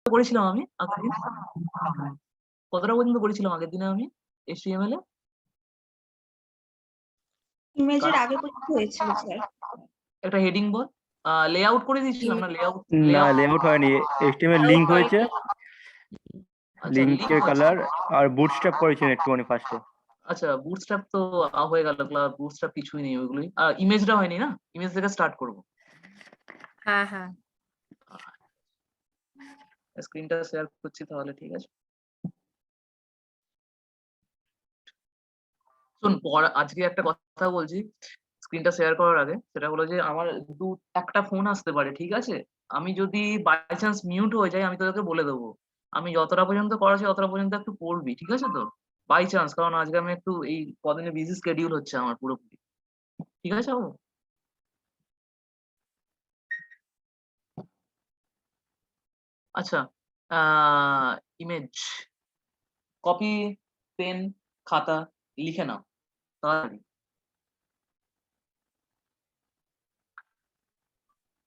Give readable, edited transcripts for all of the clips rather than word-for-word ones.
করেছিলাম আমি আগের দিন? কতটা পর্যন্ত করেছিলাম আগের দিনে আমি HTML এ? ইমেজের আগে পর্যন্ত হয়েছিল স্যার। একটা হেডিং বল। লেআউট করে দিয়েছিলাম না লেআউট? না, লেআউট হয়নি। HTML লিংক হয়েছে, আচ্ছা, লিংকের কালার আর বুটস্ট্র্যাপ করেছেন একটুখানি ফার্স্টে। আচ্ছা, বুটস্ট্র্যাপ তো হয়ে গেল। বুটস্ট্র্যাপ কিছুই নেই ওইগুলোই। ইমেজটা হয়নি না? ইমেজ থেকে স্টার্ট করব। হ্যাঁ, হ্যাঁ। স্ক্রিনটা শেয়ার করছি তাহলে, ঠিক আছে? শোন, আজকে একটা কথা বলছি স্ক্রিনটা শেয়ার করার আগে। সেটা হলো যে আমার একটা ফোন আসতে পারে, ঠিক আছে? আমি যদি বাই চান্স মিউট হয়ে যাই আমি তোদেরকে বলে দেবো। আমি যতটা পর্যন্ত করাচ্ছি ততটা পর্যন্ত একটু পড়বি, ঠিক আছে তো? বাই চান্স, কারণ আজকে আমি একটু এই কদিনে বিজি শিডিউল হচ্ছে আমার পুরোপুরি। ঠিক আছে বাবু? আচ্ছা, আ ইমেজ, কপি, পেন, খাতা লিখে নাও তাড়াতাড়ি।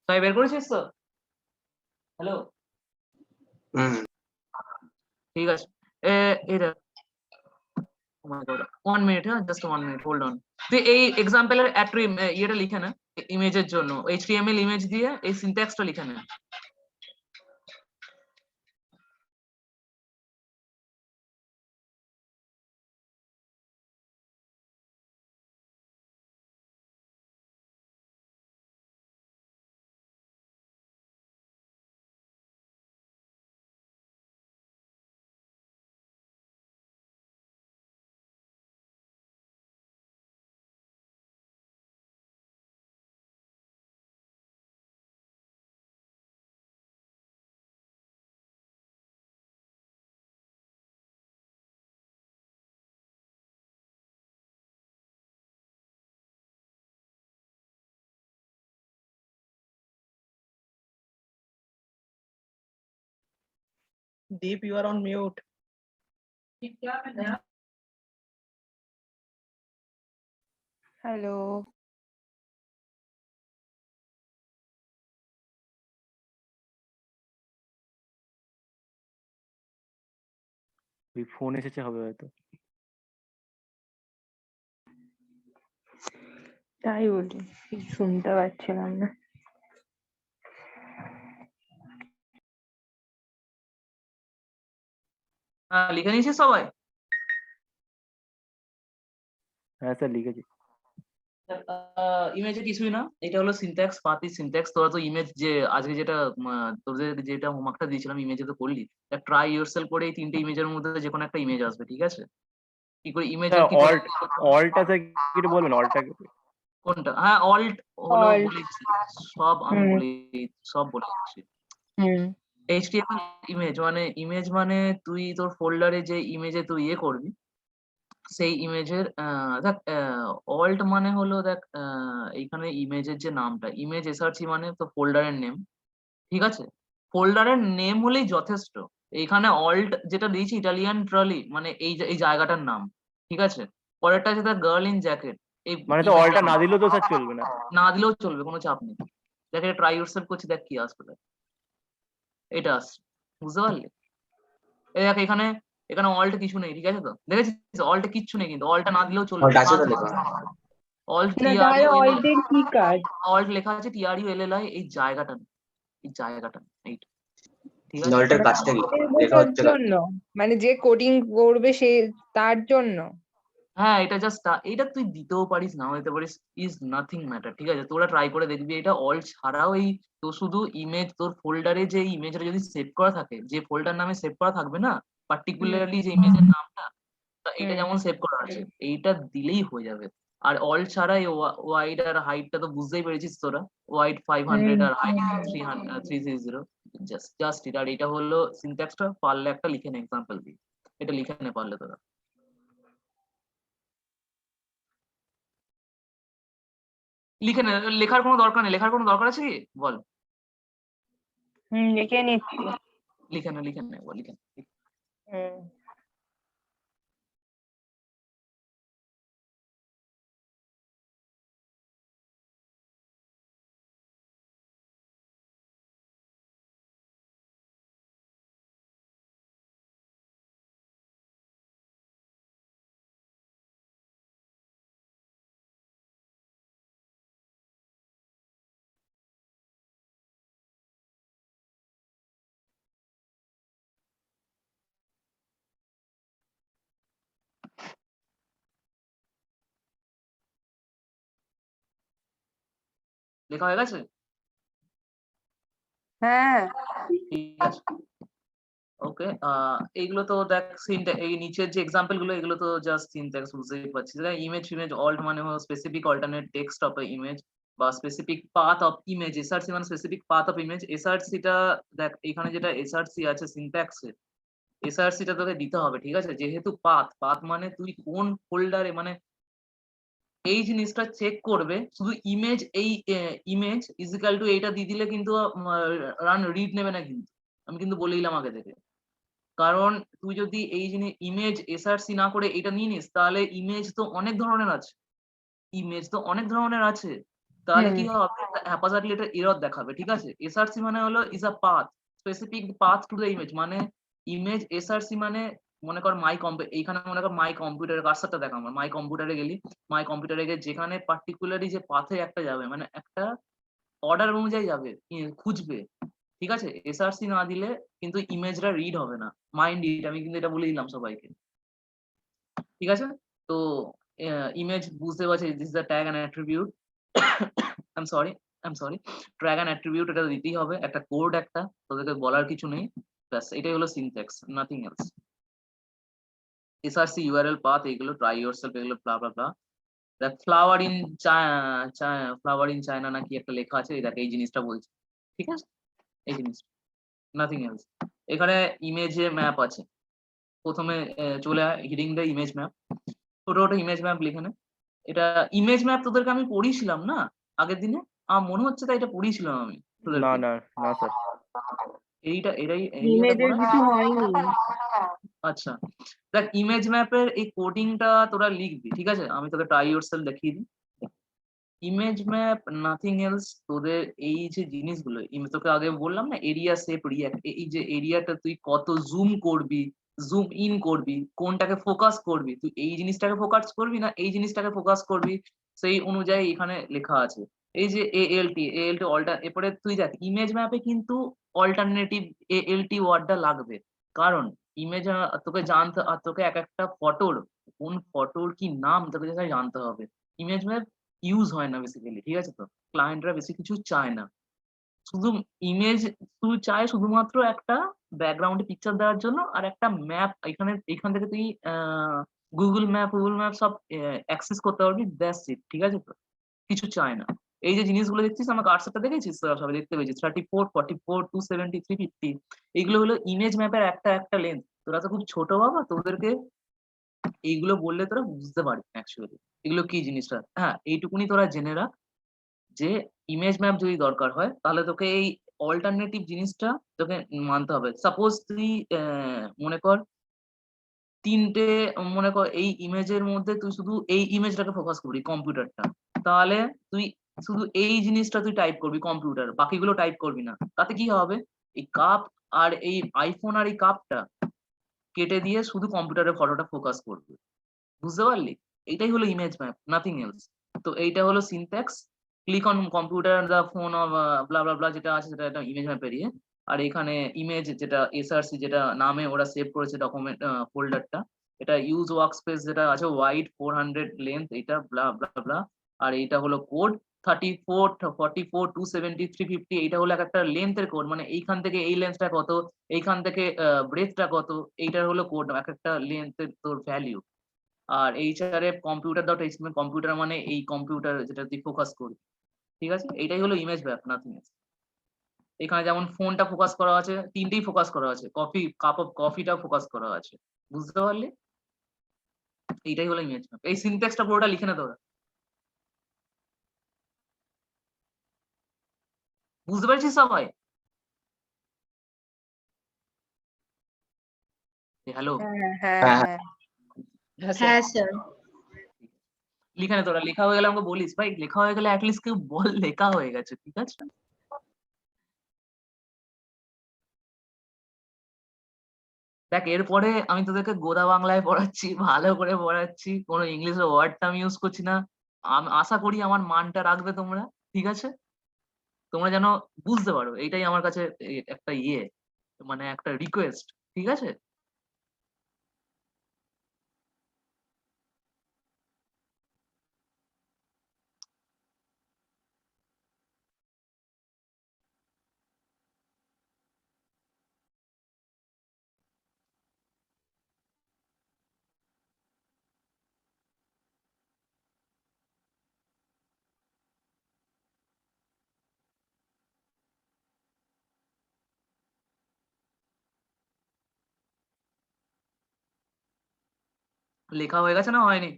সবাই বের করেছিস তো? হ্যালো? ঠিক আছে। এই দেখ। Oh my God! 1 minute, হ্যাঁ? Just 1 minute, hold on. তুই এই এক্সাম্পল এর ইয়েটা লিখে নে ইমেজের জন্য। HTML ইমেজ দিয়ে এই সিনট্যাক্সটা লিখে নে। Deep, you are on mute. Hello. ওই ফোন এসেছে হবে হয়তো। তাই বলি, শুনতে পাচ্ছিলাম না। লিখে নিয়েছিস সবাই? হ্যাঁ স্যার, লিখেছি। ইমেজে কিছুই না। এটা হলো সিনট্যাক্স, পাতি সিনট্যাক্স। তোরা তো ইমেজ যে আজকে যেটা তোদের যেটা হোমওয়ার্কটা দিয়েছিলাম ইমেজে তো করলি। ট্রাই ইয়োরসেলফ করে এই ৩ টে ইমেজের মধ্যে যেকোনো একটা ইমেজ আসবে, ঠিক আছে? কি করে ইমেজের স্যার কি করে অল্টটা স্যার একটু বলবেন, অল্টটা। কোনটা? হ্যাঁ, অল্ট হলো Alt, বলেছি। সব আমি হুম, সব বলে দিচ্ছি। হুম, HTML ইমেজ মানে তুই তোর ফোল্ডারে যে ইমেজে তুই ইয়ে করবি সেই ইমেজের দেখ অল্ট মানে হলো দেখ এইখানে ইমেজের যে নামটা ইমেজ src মানে তো ফোল্ডারের নেম, ঠিক আছে? ফোল্ডারের নেম হলেই যথেষ্ট। এইখানে অল্ট যেটা দিয়েছি ইটালিয়ান ট্রলি মানে এই জায়গাটার নাম, ঠিক আছে? পরেরটা আছে দ্য গার্ল ইন জ্যাকেট। এই মানে তো ইমেজটার অল্টটা না নাম। দিলেও তো স্যার চলবে না? না দিলেও চলবে, কোনো চাপ নেই। দেখ এটা ট্রাই ইয়োরসেলফ করছি, দেখ কি আসবে দেখ। এটা আসছে। বুঝতে পারলি? এই দেখ এখানে অল্ট কিছু নেই, ঠিক আছে তো? দেখেছিস অল্টে কিচ্ছু নেই, কিন্তু অল্টটা না দিলেও চলবে। অল্ট আছে তো লেখা। অল্ট না তাহলে TRULL, অল্টের কি কাজ? অল্ট লেখা আছে TRULLI, এই জায়গাটা নেই, এই জায়গাটা নেই, এইটা, ঠিক আছে? অল্টের মানে কাজটা কি? লেখা বোঝার হচ্ছে জন্য, মানে যে কোডিং করবে সে তার জন্য। হ্যাঁ, এটা জাস্ট এইটা তুই দিতেও পারিস নাও দিতে পারিস, ইজ নাথিং ম্যাটার, ঠিক আছে? তোরা ট্রাই করে দেখবি এটা অল্ট ছাড়াও এই তো শুধু ইমেজ তোর ফোল্ডারে যে ইমেজটা যদি সেভ করা থাকে, যে ফোল্ডার নামে সেভ করা থাকবে না হুম, পার্টিকুলারলি যে ইমেজের নামটা, তা এটা হুম, যেমন সেভ করা আছে এইটা দিলেই হয়ে যাবে। আর অল্ট ছাড়া এই ওয়াইড আর হাইটটা তো বুঝতেই পেরেছিস তোরা। ওয়াইড 500 হুম, আর হাইট 330, জাস্ট এটা। আর এটা হলো সিনট্যাক্সটা, পারলে একটা লিখে নে এক্সাম্পল দিয়ে। এটা লিখে নে পারলে তোরা। লিখে নে, লেখার কোনো দরকার নেই। লেখার কোনো দরকার আছে কি বল? লিখে নিচ্ছি। লিখে নে বল, লিখে নে। হুম। লেখা হয়ে গেছে? হ্যাঁ ঠিক আছে। ওকে, এইগুলো তো দেখ এই নিচের যে এক্সাম্পল গুলো এগুলো তো জাস্ট সিনট্যাক্স বুঝতেই পারছিস। ইমেজ ফিমেজ অল্ট মানে হলো specific alternate text of a image বা specific path of image. SRC মানে specific path of image. SRC টা দেখ এখানে যেটা এসআরসি আছে সিনট্যাক্স এ, এসআরসি টা তোকে দিতে হবে, ঠিক আছে? যেহেতু পাথ মানে তুই কোন ফোল্ডারে মানে এই জিনিসটা চেক করবে। শুধু image image is equal to এইটা দিয়ে দিলে কিন্তু রান রিড নেবে না কিন্তু। আমি কিন্তু বলে দিলাম আগে থেকে। কারণ তুই যদি এই জিনিস ইমেজ এসআরসি না করে এটা নিয়ে নিস তাহলে ইমেজ তো অনেক ধরনের আছে। ইমেজ তো অনেক ধরনের আছে। তাহলে কি হবে? haphazardly এটা এরর দেখাবে। ঠিক আছে? এসআরসি মানে হলো is a path, specific path to the image. মানে ইমেজ এসআরসি মানে মনে কর এইখানে মনে কর মাই কম্পিউটারের কার্সারটা দেখ আমার। মাই কম্পিউটারে গেলি, মাই কম্পিউটারে গিয়ে যেখানে পার্টিকুলারলি যে পাথে একটা যাবে মানে একটা অর্ডার অনুযায়ী যাবে, খুঁজবে। ঠিক আছে? এসআরসি না দিলে কিন্তু ইমেজটা রিড হবে না। মাইন্ড ইট, আমি কিন্তু এটা বলে দিলাম সবাইকে। ঠিক আছে? তো ইমেজ বুঝতে পারছি this is the tag and attribute. I am sorry, tag and attribute এটা দিতেই হবে। একটা কোড একটা, তোদেরকে বলার কিছু নেই। ব্যাস এটাই হলো syntax, nothing else. SRC, URL, path এগুলো ট্রাই ইয়োরসেলফ এগুলো ব্লা ব্লা ব্লা। দেখ ফ্লাওয়ার ইন চায়না নাকি একটা লেখা আছে, এই দেখ এই জিনিসটা বলছে। ঠিক আছে? এই জিনিসটা, নাথিং এলস। এখানে ইমেজে ম্যাপ আছে। প্রথমে চলে আয় হিডিং দ্য ইমেজ ম্যাপ। ছোট ইমেজ ম্যাপ লিখে নে। এটা ইমেজ ম্যাপ তোদেরকে আমি পড়িয়েছিলাম না আগের দিনে? আমার মনে হচ্ছে তাই এটা পড়িয়েছিলাম আমি না তোদেরকে। না না স্যার। এই এটা ইমেজের পড়া কিছু হয়নি। আচ্ছা, দেখ ইমেজ ম্যাপের এই কোডিংটা তোরা লিখবি। ঠিক আছে? আমি তোকে ট্রাই ইয়োরসেলফ দেখিয়ে দিই। Image map nothing else. তোদের এই যে জিনিসগুলো তোকে আগে বললাম না, এরিয়া শেপ রিঅ্যাক্ট, এই যে এরিয়াটা তুই কত জুম করবি, জুম ইন করবি, কোনটাকে ফোকাস করবি, তুই এই জিনিসটাকে ফোকাস করবি না এই জিনিসটাকে ফোকাস করবি, সেই অনুযায়ী এখানে লেখা আছে। এই যে এএলটি এরপরে তুই দেখ ইমেজ ম্যাপে কিন্তু অল্টারনেটিভ এএলটি ওয়ার্ডটা লাগবে। কারণ ইমেজ তোকে জানতে আর তোকে এক একটা ফটোর কোন ফটোর কি নাম তোকে জানতে হবে। ইমেজ ম্যাপ ইউজ হয় না বেসিক্যালি। ঠিক আছে? তো ক্লায়েন্টরা বেশি কিছু চায় না। শুধু ইমেজ তুই চায় শুধুমাত্র একটা ব্যাকগ্রাউন্ডে পিকচার দেওয়ার জন্য আর একটা ম্যাপ এখান থেকে তুই গুগল ম্যাপ সব অ্যাক্সেস করতে পারবি। That's it. ঠিক আছে তো? কিছু চায় না। এই যে জিনিসগুলো দেখছিস আমার কার্সারটা দেখেছিস? তোরা সবাই দেখতে পেয়েছিস। 34, 44, 270, 350 এইগুলো হলো ইমেজ ম্যাপের একটা লেন্থ। তোরা তো খুব ছোট বাবা, তোদেরকে এইগুলো বললে তোরা বুঝতে পারবি না অ্যাকচুয়ালি। এগুলো কি জিনিসটা? হ্যাঁ, এইটুকুনি তোরা জেনে রাখ যে ইমেজ ম্যাপ যদি দরকার হয় তাহলে তোকে এই অল্টারনেটিভ জিনিসটা তোকে মানতে হবে। সাপোজ তুই মনে কর ৩ টে মনে কর এই ইমেজের মধ্যে তুই শুধু এই ইমেজটাকে ফোকাস করবি কম্পিউটারটা। তাহলে তুই শুধু এই জিনিসটা তুই টাইপ করবি কম্পিউটার, বাকিগুলো টাইপ করবি না। তাতে কি হবে? এই কাপ আর এই আইফোন আর এই কাপটা কেটে দিয়ে শুধু কম্পিউটারের ফটোটা ফোকাস করবি। বুঝতে পারলি? এটাই হলো ইমেজ ম্যাপ, নাথিং এলস। তো এইটা হলো syntax. Click on computer the phone of blah blah blah যেটা আছে সেটা একটা ইমেজ ম্যাপ এরিয়া। আর এখানে ইমেজ যেটা এসআরসি যেটা নামে ওরা সেভ করেছে ডকুমেন্ট ফোল্ডারটা, এটা ইউজ ওয়ার্কস্পেস যেটা আছে ওয়াইড 400 লেন্থ এটা ব্লা ব্লা ব্লা। আর এইটা হলো কোড 34, 44, 270, 350 এইটা হলো একটা লেন্থের কোড। মানে এইখান থেকে এই লেন্থটা কত, এইখান থেকে ব্রেথটা কত, এইটার হলো কোড একটা লেন্থের তোর ভ্যালু। আর এইচআরএফ কম্পিউটার.html কম্পিউটার মানে এই কম্পিউটার যেটা তুই ফোকাস করবি। ঠিক আছে? এইটাই হলো ইমেজ ম্যাপ, নাথিং এলস। এখানে যেমন ফোনটা ফোকাস করা আছে, ৩ টেই ফোকাস করা আছে। কাপ অফ কফিটাও ফোকাস করা আছে। বুঝতে পারলি? এইটাই হলো ইমেজ ম্যাপ। এই সিনট্যাক্সটা পুরোটা লিখে নে তোরা। বুঝতে পেরেছিস সবাই? হ্যালো? হ্যাঁ হ্যাঁ হ্যাঁ হ্যাঁ স্যার। হ্যাঁ স্যার। লিখে নে তোরা। লেখা হয়ে গেলে আমাকে বলিস ভাই, লেখা হয়ে গেলে এটলিস্ট কেউ বল লেখা হয়ে গেছে। ঠিক আছে? দেখ এরপরে আমি তোদেরকে গোদা বাংলায় পড়াচ্ছি, ভালো করে পড়াচ্ছি। কোনো ইংলিশের ওয়ার্ড টার্ম ইউজ করছি না। আশা করি আমার মানটা রাখবে তোমরা। ঠিক আছে? তোমরা যেন বুঝতে পারো। এইটাই আমার কাছে একটা মানে একটা রিকোয়েস্ট। ঠিক আছে? লেখা হয়ে গেছে না হয়নি?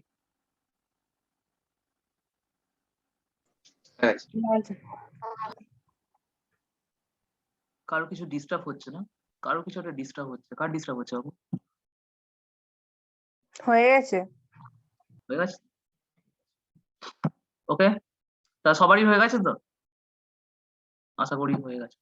কারো কিছু ডিস্টার্ব হচ্ছে না? কারো কিছু একটা ডিস্টার্ব হচ্ছে। কার ডিস্টার্ব হচ্ছে বাবু? হয়ে গেছে। হয়ে গেছে? ওকে। তা সবারই হয়ে গেছে তো? আশা করি হয়ে গেছে।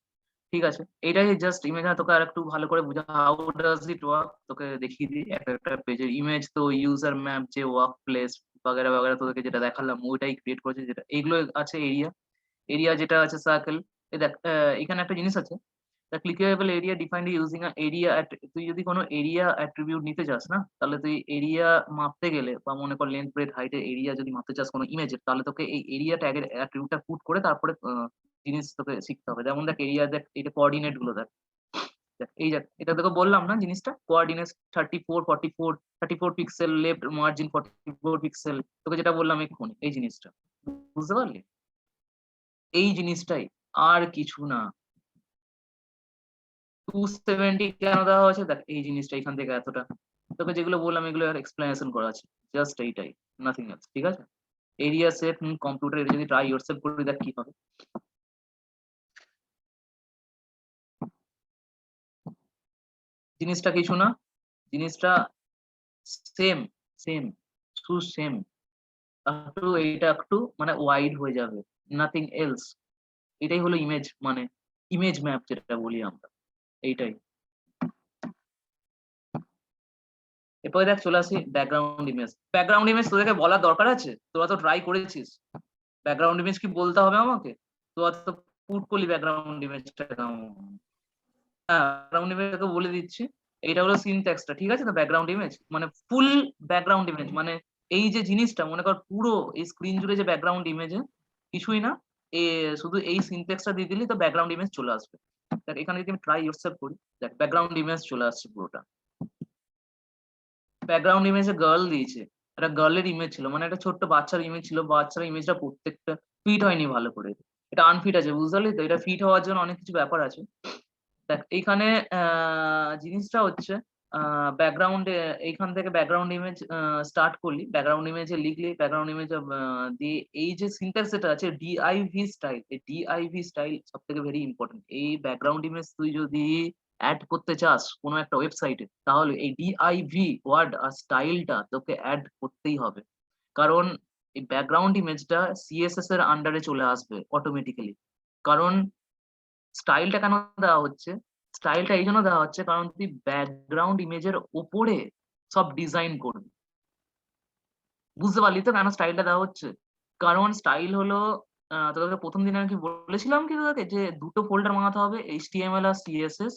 ঠিক আছে। এইটাই জাস্ট ইমেজ তোকে আরেকটু ভালো করে বুঝা হাউ ডাজ ইট ওয়ার্ক তোকে দেখিয়ে দিই। একটা পেজের ইমেজ তো ইউজার ম্যাপ যে ওয়ার্ক প্লেস বাগেরা তোদেরকে যেটা দেখালাম ওইটাই ক্রিয়েট করেছে যেটা। এইগুলো আছে এরিয়া। এরিয়া যেটা আছে সার্কেল। এই দেখ এখানে একটা জিনিস আছে। The clickable area defined using a area তুই যদি কোনো এরিয়া অ্যাট্রিবিউট নিতে চাস না তাহলে তুই এরিয়া মাপতে গেলে বা মনে কর লেন্থ ব্রেডথ হাইট এর এরিয়া যদি মাপতে চাস কোনো ইমেজের তাহলে তোকে এই এরিয়া ট্যাগের অ্যাট্রিবিউটটা পুট করে তারপরে জিনিস তোকে শিখতে হবে। যেমন দেখ এরিয়া দেখ এটা কোঅর্ডিনেট গুলো দেখ। দেখ এই দেখ এটা তোকে বললাম না জিনিসটা coordinate 34 pixel left margin 44 pixel তোকে যেটা বললাম এক্ষুনি এই জিনিসটা বুঝতে পারলি? এই জিনিসটাই আর কিছু না। 270 কেন দেওয়া হয়েছে দেখ এই জিনিসটা এখান থেকে এতটা তোকে যেগুলো বললাম এগুলো আর এক্সপ্লেনেশন করা আছে জাস্ট এইটাই নাথিং এলস ঠিক আছে। এরিয়া সেট কম্পিউটার এটা যদি ট্রাই ইয়োরসেলফ করে দেখ কি হবে। জিনিসটা কিছু না জিনিসটা সেম সেম টু সেম একটু এইটা একটু মানে ওয়াইড হয়ে যাবে নাথিং এলস। এটাই হলো ইমেজ মানে ইমেজ ম্যাপ যেটা বলি আমরা এইটাই। এরপরে দেখ চলে আসি ব্যাকগ্রাউন্ড ইমেজ। ব্যাকগ্রাউন্ড ইমেজ তোদেরকে বলার দরকার আছে? তোরা তো ট্রাই করেছিস। ব্যাকগ্রাউন্ড ইমেজ কি বলতে হবে আমাকে? তোরা তো পুট করলি ব্যাকগ্রাউন্ড ইমেজটা কেমন? হ্যাঁ ব্যাকগ্রাউন্ড ইমেজটাকে বলে দিচ্ছি। এইটা হলো সিনট্যাক্সটা ঠিক আছে তো ব্যাকগ্রাউন্ড ইমেজ মানে ফুল ব্যাকগ্রাউন্ড ইমেজ মানে এই যে জিনিসটা মনে কর পুরো এই স্ক্রিন জুড়ে যে ব্যাকগ্রাউন্ড ইমেজে কিছুই না এ শুধু এই সিনট্যাক্সটা দিয়ে দিলি তো ব্যাকগ্রাউন্ড ইমেজ চলে আসবে। দেখ এখানে যদি আমি ট্রাই ইয়োরসেলফ করি দেখ ব্যাকগ্রাউন্ড ইমেজ চলে আসছে পুরোটা। ব্যাকগ্রাউন্ড ইমেজে গার্ল দিয়েছে। একটা গার্লের ইমেজ ছিল মানে একটা ছোট্ট বাচ্চার ইমেজ ছিল। বাচ্চার ইমেজটা প্রত্যেকটা ফিট হয়নি ভালো করে। এটা আনফিট আছে বুঝতে পারলি তো? এটা ফিট হওয়ার জন্য অনেক কিছু ব্যাপার আছে। দেখ এইখানে জিনিসটা হচ্ছে ব্যাকগ্রাউন্ড এইখান থেকে ব্যাকগ্রাউন্ড ইমেজ স্টার্ট করলি ব্যাকগ্রাউন্ড ইমেজে লিখলি ব্যাকগ্রাউন্ড ইমেজ দিয়ে এই যে সিনট্যাক্স যেটা আছে ডিআইভি স্টাইল এই ডিআইভি স্টাইল সব থেকে ভেরি ইম্পর্টেন্ট। এই ব্যাকগ্রাউন্ড ইমেজ তুই যদি অ্যাড করতে চাস কোনো একটা ওয়েবসাইটে তাহলে এই ডিআইভি ওয়ার্ড আর স্টাইলটা তোকে অ্যাড করতেই হবে। কারণ এই ব্যাকগ্রাউন্ড ইমেজটা সিএসএস এর আন্ডারে চলে আসবে অটোমেটিক্যালি। কারণ স্টাইলটা কেন দেওয়া হচ্ছে? স্টাইলটা এই জন্য দেওয়া হচ্ছে কারণ তুই ব্যাকগ্রাউন্ড ইমেজের ওপরে সব ডিজাইন করবি। বুঝতে পারলি তো কেন স্টাইলটা দেওয়া হচ্ছে? কারণ স্টাইল হলো তোদেরকে ১ম দিনে আমি কি বলেছিলাম কি তোদেরকে যে ২ টো ফোল্ডার বানাতে হবে HTML আর CSS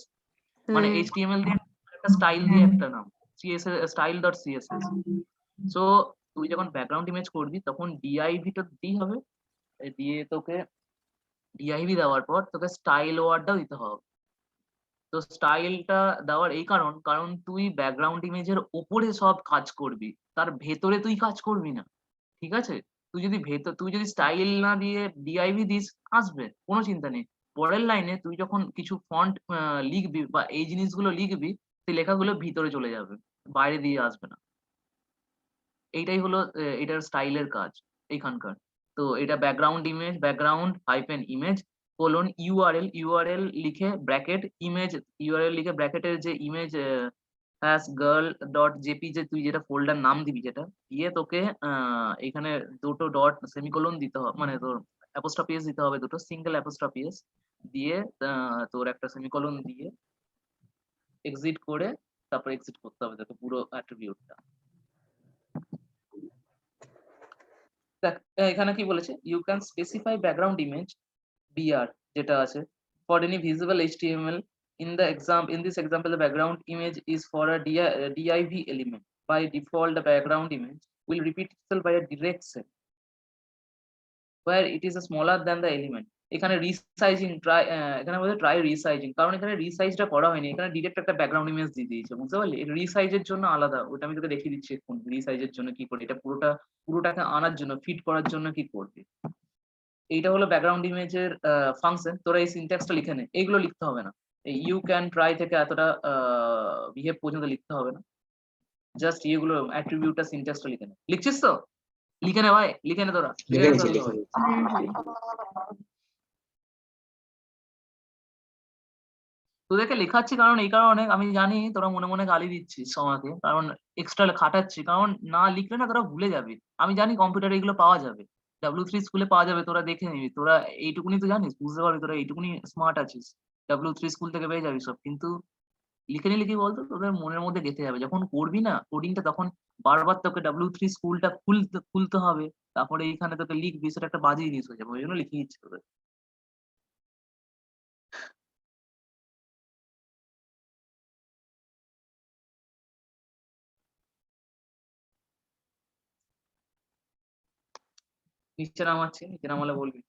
মানে HTML দিয়ে একটা স্টাইল দিয়ে একটা নাম CSS style.css। সো তুই যখন ব্যাকগ্রাউন্ড ইমেজ করবি তখন ডিআইভি টা দিতেই হবে। দিয়ে তোকে ডিআইভি দেওয়ার পর তোকে স্টাইল ওয়ার্ডটাও দিতে হবে। তো স্টাইলটা দেওয়ার এই কারণ তুই ব্যাকগ্রাউন্ড ইমেজের ওপরে সব কাজ করবি। তার ভেতরে তুই কাজ করবি না। ঠিক আছে? তুই যদি স্টাইল না দিয়ে ডিআইভি দিস আসবে, কোনো চিন্তা নেই। পরের লাইনে তুই যখন কিছু ফন্ট লিখবি বা এই জিনিসগুলো লিখবি, সেই লেখাগুলো ভিতরে চলে যাবে। বাইরে দিয়ে আসবে না। এইটাই হলো এটার স্টাইলের কাজ এইখানকার। তো এটা background hyphen image colon URL লিখে ব্র্যাকেট ইমেজ ইউআরএল লিখে ব্র্যাকেটের যে image hash girl dot JP যে তুই যেটা ফোল্ডার নাম দিবি যেটা দিয়ে তোকে এখানে দুটো ডট সেমিকোলন দিতে হবে মানে তোর অ্যাপোস্ট্রফি এস দিতে হবে দুটো সিঙ্গেল অ্যাপোস্ট্রফি এস দিয়ে তোর একটা সেমিকোলন দিয়ে এক্সিট করে তারপর এক্সিট করতে হবে তোকে পুরো অ্যাট্রিবিউটটা। দেখ এখানে কি বলেছে you can specify background image বিআর যেটা আছে for any visible HTML in this example the background image is for a div element. By default the background image will repeat itself by a direct set where it is smaller than the element. এখানে resizing এখানে বলে try resizing কারণ এখানে রিসাইজটা করা হয়নি। এখানে direct একটা background image দিয়ে দিয়েছে বুঝতে পারলি? রিসাইজের জন্য আলাদা ওটা আমি তোকে দেখিয়ে দিচ্ছি এখন রিসাইজের জন্য কি করে এটা পুরোটাকে আনার জন্য ফিট করার জন্য কি করবি। এইটা হলো ব্যাকগ্রাউন্ড ইমেজের ফাংশন। তোরা এই সিনট্যাক্সটা লিখে নে। এগুলো লিখতে হবে না। এই ইউ ক্যান ট্রাই থেকে এতটা বিহেভ পর্যন্ত লিখতে হবে না। জাস্ট ইয়েগুলো অ্যাট্রিবিউটটা সিনট্যাক্সটা লিখে নে। লিখছিস তো? লিখে নে ভাই, লিখে নে তোরা। লিখে নে সবই হবে। তোদেরকে লেখাচ্ছি কারণ এই কারণে আমি জানি তোরা মনে মনে গালি দিচ্ছিস আমাকে, কারণ এক্সট্রা খাটাচ্ছি, কারণ না লিখলে না তোরা ভুলে যাবি। আমি জানি কম্পিউটারে এগুলো পাওয়া যাবে, W3 স্কুলে পাওয়া যাবে, তোরা দেখে নিবি। তোরা এইটুকুনি তো জানিস, বুঝতে পারবি, তোরা এইটুকুনি স্মার্ট আছিস, W3 স্কুল থেকে পেয়ে যাবি সব। কিন্তু লিখে নিলে কি বলতো, তোদের মনের মধ্যে গেঁথে যাবে। যখন করবি না কোডিংটা, তখন বারবার তোকে W3 স্কুলটা খুলতে খুলতে হবে, তারপরে এইখানে তোকে লিখবি, সেটা একটা বাজে জিনিস হয়ে যাবে। ওই জন্য লিখে দিচ্ছি তোদের। নিচে নামাচ্ছি, নিচে নামালে বলবি।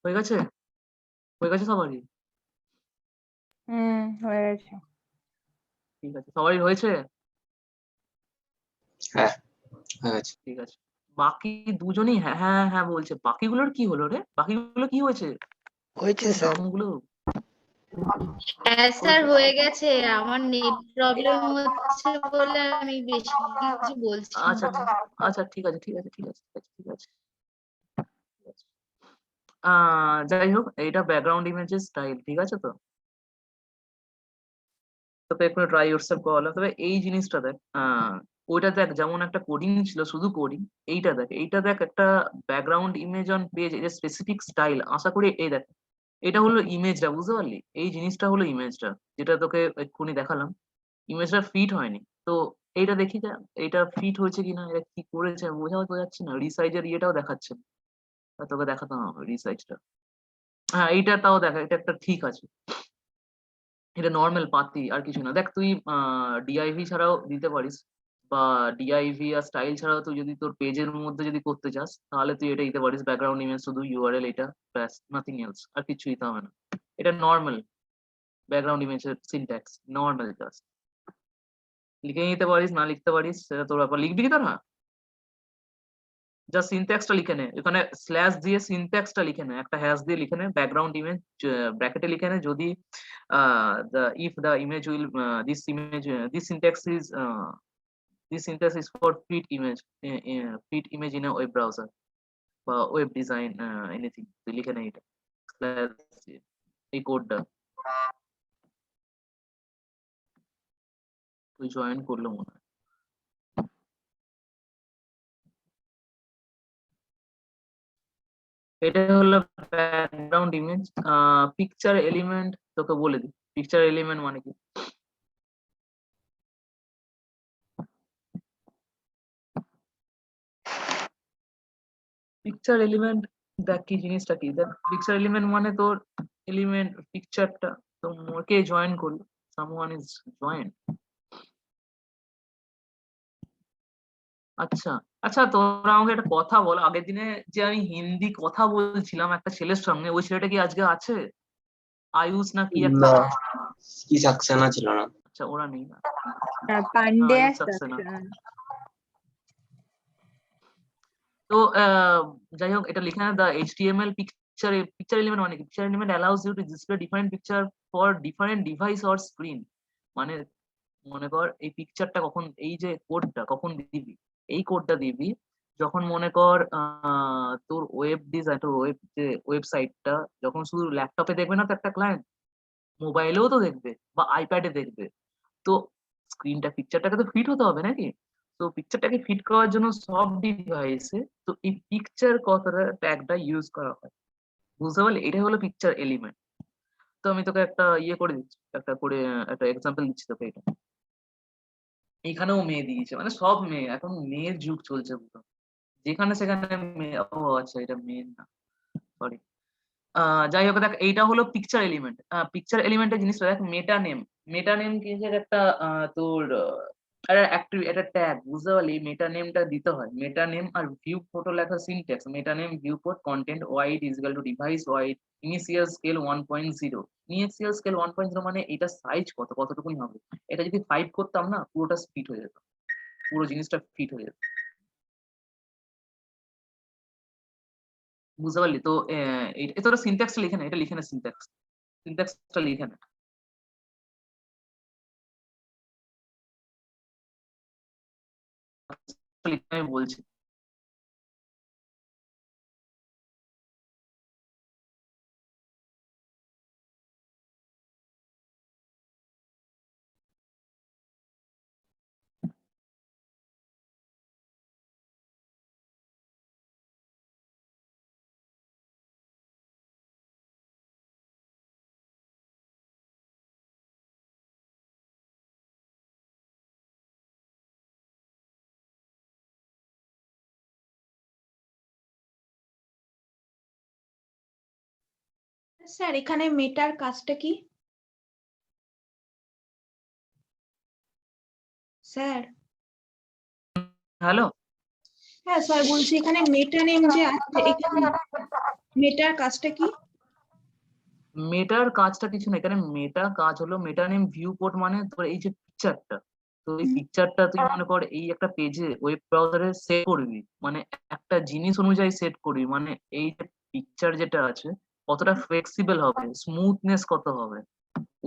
হয়ে গেছে? হয়ে গেছে সবারই? হয়ে গেছে। ঠিক আছে, সবারই হয়েছে? হ্যাঁ হয়ে গেছে। ঠিক আছে। বাকি দুজনই হ্যাঁ হ্যাঁ হ্যাঁ বলছে। বাকিগুলোর কি হলো রে? বাকিগুলো কি হয়েছে? হয়েছে স্যার। নামগুলো হ্যাঁ স্যার হয়ে গেছে, আমার নেট প্রবলেম হচ্ছে বলে আমি বেশি কিছু বলছি আচ্ছা না। আচ্ছা, ঠিক আছে ঠিক আছে ঠিক আছে ঠিক আছে ঠিক আছে ঠিক আছে। যাই হোক, এইটা ব্যাকগ্রাউন্ড ইমেজের স্টাইল, ঠিক আছে তো? তোকে একটু ট্রাই ইয়োরসেলফ করালাম। তবে এই জিনিসটা দেখ, ওইটা দেখ যেমন একটা কোডিং ছিল, শুধু কোডিং। এইটা দেখ একটা ব্যাকগ্রাউন্ড ইমেজ অন পেজ, এটা স্পেসিফিক স্টাইল। আশা করি এই দেখ, এটা হলো ইমেজটা, বুঝতে পারলি? এই জিনিসটা হলো ইমেজটা, যেটা তোকে এক্ষুনি দেখালাম। ইমেজটা ফিট হয়নি তো। এইটা দেখি যা, এটা ফিট হয়েছে কিনা, এটা কি করেছে বোঝাচ্ছি না। রিসাইজের ইয়েটাও দেখাচ্ছে না, তা তোকে দেখাতে হবে রিসাইজটা। হ্যাঁ, এইটা তাও দেখা, এটা একটা ঠিক আছে। এটা নর্মাল পাতি, আর কিছু না। দেখ তুই ডিআইভি ছাড়াও দিতে পারিস, বা ডিআইভি আর স্টাইল ছাড়াও তুই যদি তোর পেজের মধ্যে যদি করতে চাস, তাহলে তুই এটা দিতে পারিস। ব্যাকগ্রাউন্ড ইমেজ শুধু ইউআরএল, এটা ব্যাস, নাথিং এলস, আর কিছু দিতে হবে না। এটা নর্মাল ব্যাকগ্রাউন্ড ইমেজের সিনট্যাক্স, নর্মাল জাস্ট। লিখে নিতে পারিস, না লিখতে পারিস সেটা তোর ব্যাপার। লিখবি কি তোরা? জাস্ট সিনট্যাক্সটা লিখে নে, এখানে স্ল্যাশ দিয়ে সিনট্যাক্সটা লিখে নে, একটা হ্যাশ দিয়ে লিখে নে ব্যাকগ্রাউন্ড ইমেজ, ব্র্যাকেটে লিখে নে যদি the if the image will this image this syntax is for fit image, fit image in a web browser বা ওয়েব ডিজাইন, এনিথিং তুই লিখে নে এটা slash দিয়ে, এই কোডটা। তুই জয়েন করলো মনে হয়। এটা হলো ব্যাকগ্রাউন্ড ইমেজ। পিকচার এলিমেন্ট তোকে বলে দিই, পিকচার এলিমেন্ট মানে কি। পিকচার এলিমেন্ট দেখ কি জিনিসটা কি। দেখ পিকচার এলিমেন্ট মানে তোর এলিমেন্ট পিকচারটা, তো কে জয়েন করলো, সামওয়ান ইজ জয়েন। আচ্ছা আচ্ছা, তোরা আমাকে একটা কথা বল, আগের দিনে যে আমি হিন্দি কথা বলছিলাম একটা ছেলের সঙ্গে, ওই ছেলেটা কি আজকে আছে? আয়ুষ না কি একটা? না, কি সাকসেনা ছিল না। আচ্ছা, ওরা নেই না। পান্ডে আয়ুষ সাক্সেনা। তো যাই হোক, এটা লিখে না, দা HTML পিকচার এলিমেন্ট মানে কি। Picture element allows you to display different picture for different device or screen. মানে মনে কর এই পিকচারটা কখন, এই যে কোডটা কখন দিবি, এই কোডটা দিবি যখন মনে কর তোর ওয়েব ডিজাইন, তোর ওয়েব যে ওয়েবসাইটটা যখন শুধু ল্যাপটপে দেখবে না তো একটা ক্লায়েন্ট, মোবাইলেও তো দেখবে বা আইপ্যাডে দেখবে। তো স্ক্রিনটা পিকচারটাকে তো ফিট হতে হবে নাকি। তো পিকচারটাকে ফিট করার জন্য সব ডিভাইসে তো এই পিকচার কথাটা ট্যাগটা ইউজ করা হয়, বুঝতে পারলি? এটাই হলো পিকচার এলিমেন্ট। তো আমি তোকে একটা ইয়ে করে দিচ্ছি, একটা করে একটা এক্সাম্পল দিচ্ছি তোকে। এটা এখানেও মেয়ে দিয়েছে, মানে সব মেয়ে, এখন মেয়ের যুগ চলছে পুরো, যেখানে সেখানে মেয়ে। ও আচ্ছা, এটা মেয়ে না, সরি। যাই হোক, দেখ এইটা হলো পিকচার এলিমেন্ট। পিকচার এলিমেন্টের জিনিসটা দেখ, মেটা নেম। মেটা নেম কি যে একটা তোর একটা ট্যাগ বুঝতে পারলি, মেটা নেমটা দিতে হয়। মেটা নেম আর ভিউ ফটো লেখা syntax, meta name view port content wide is equal to device wide initial scale 1.0। Initial scale 1.0 মানে এটা সাইজ কতটুকুনি হবে। এটা যদি 5 করতাম না, পুরোটা স্পিড হয়ে যেত, পুরো জিনিসটা ফিট হয়ে যেত। বুঝতে পারলি তো? তোরা সিনট্যাক্সটা লিখে নে, এটা লিখে নে, সিনট্যাক্সটা লিখে নে। আমি বলছি। স্যার এখানে মেটার কাজটা কি? স্যার হ্যালো, হ্যাঁ স্যার বলছি এখানে মেটা নেম যে আছে এখানে মেটার কাজটা কি? মেটার কাজটা কিছু না, এখানে মেটা কাজ হলো মেটা নেম ভিউ পোর্ট, মানে তোর এই যে পিকচারটা, তো এই পিকচারটা তুই মনে কর এই একটা পেজে ওয়েব ব্রাউজারে সেট করবি, মানে একটা জিনিস অনুযায়ী সেট করবি, মানে এই যে পিকচার যেটা আছে কতটা ফ্লেক্সিবল হবে, স্মুথনেস কত হবে,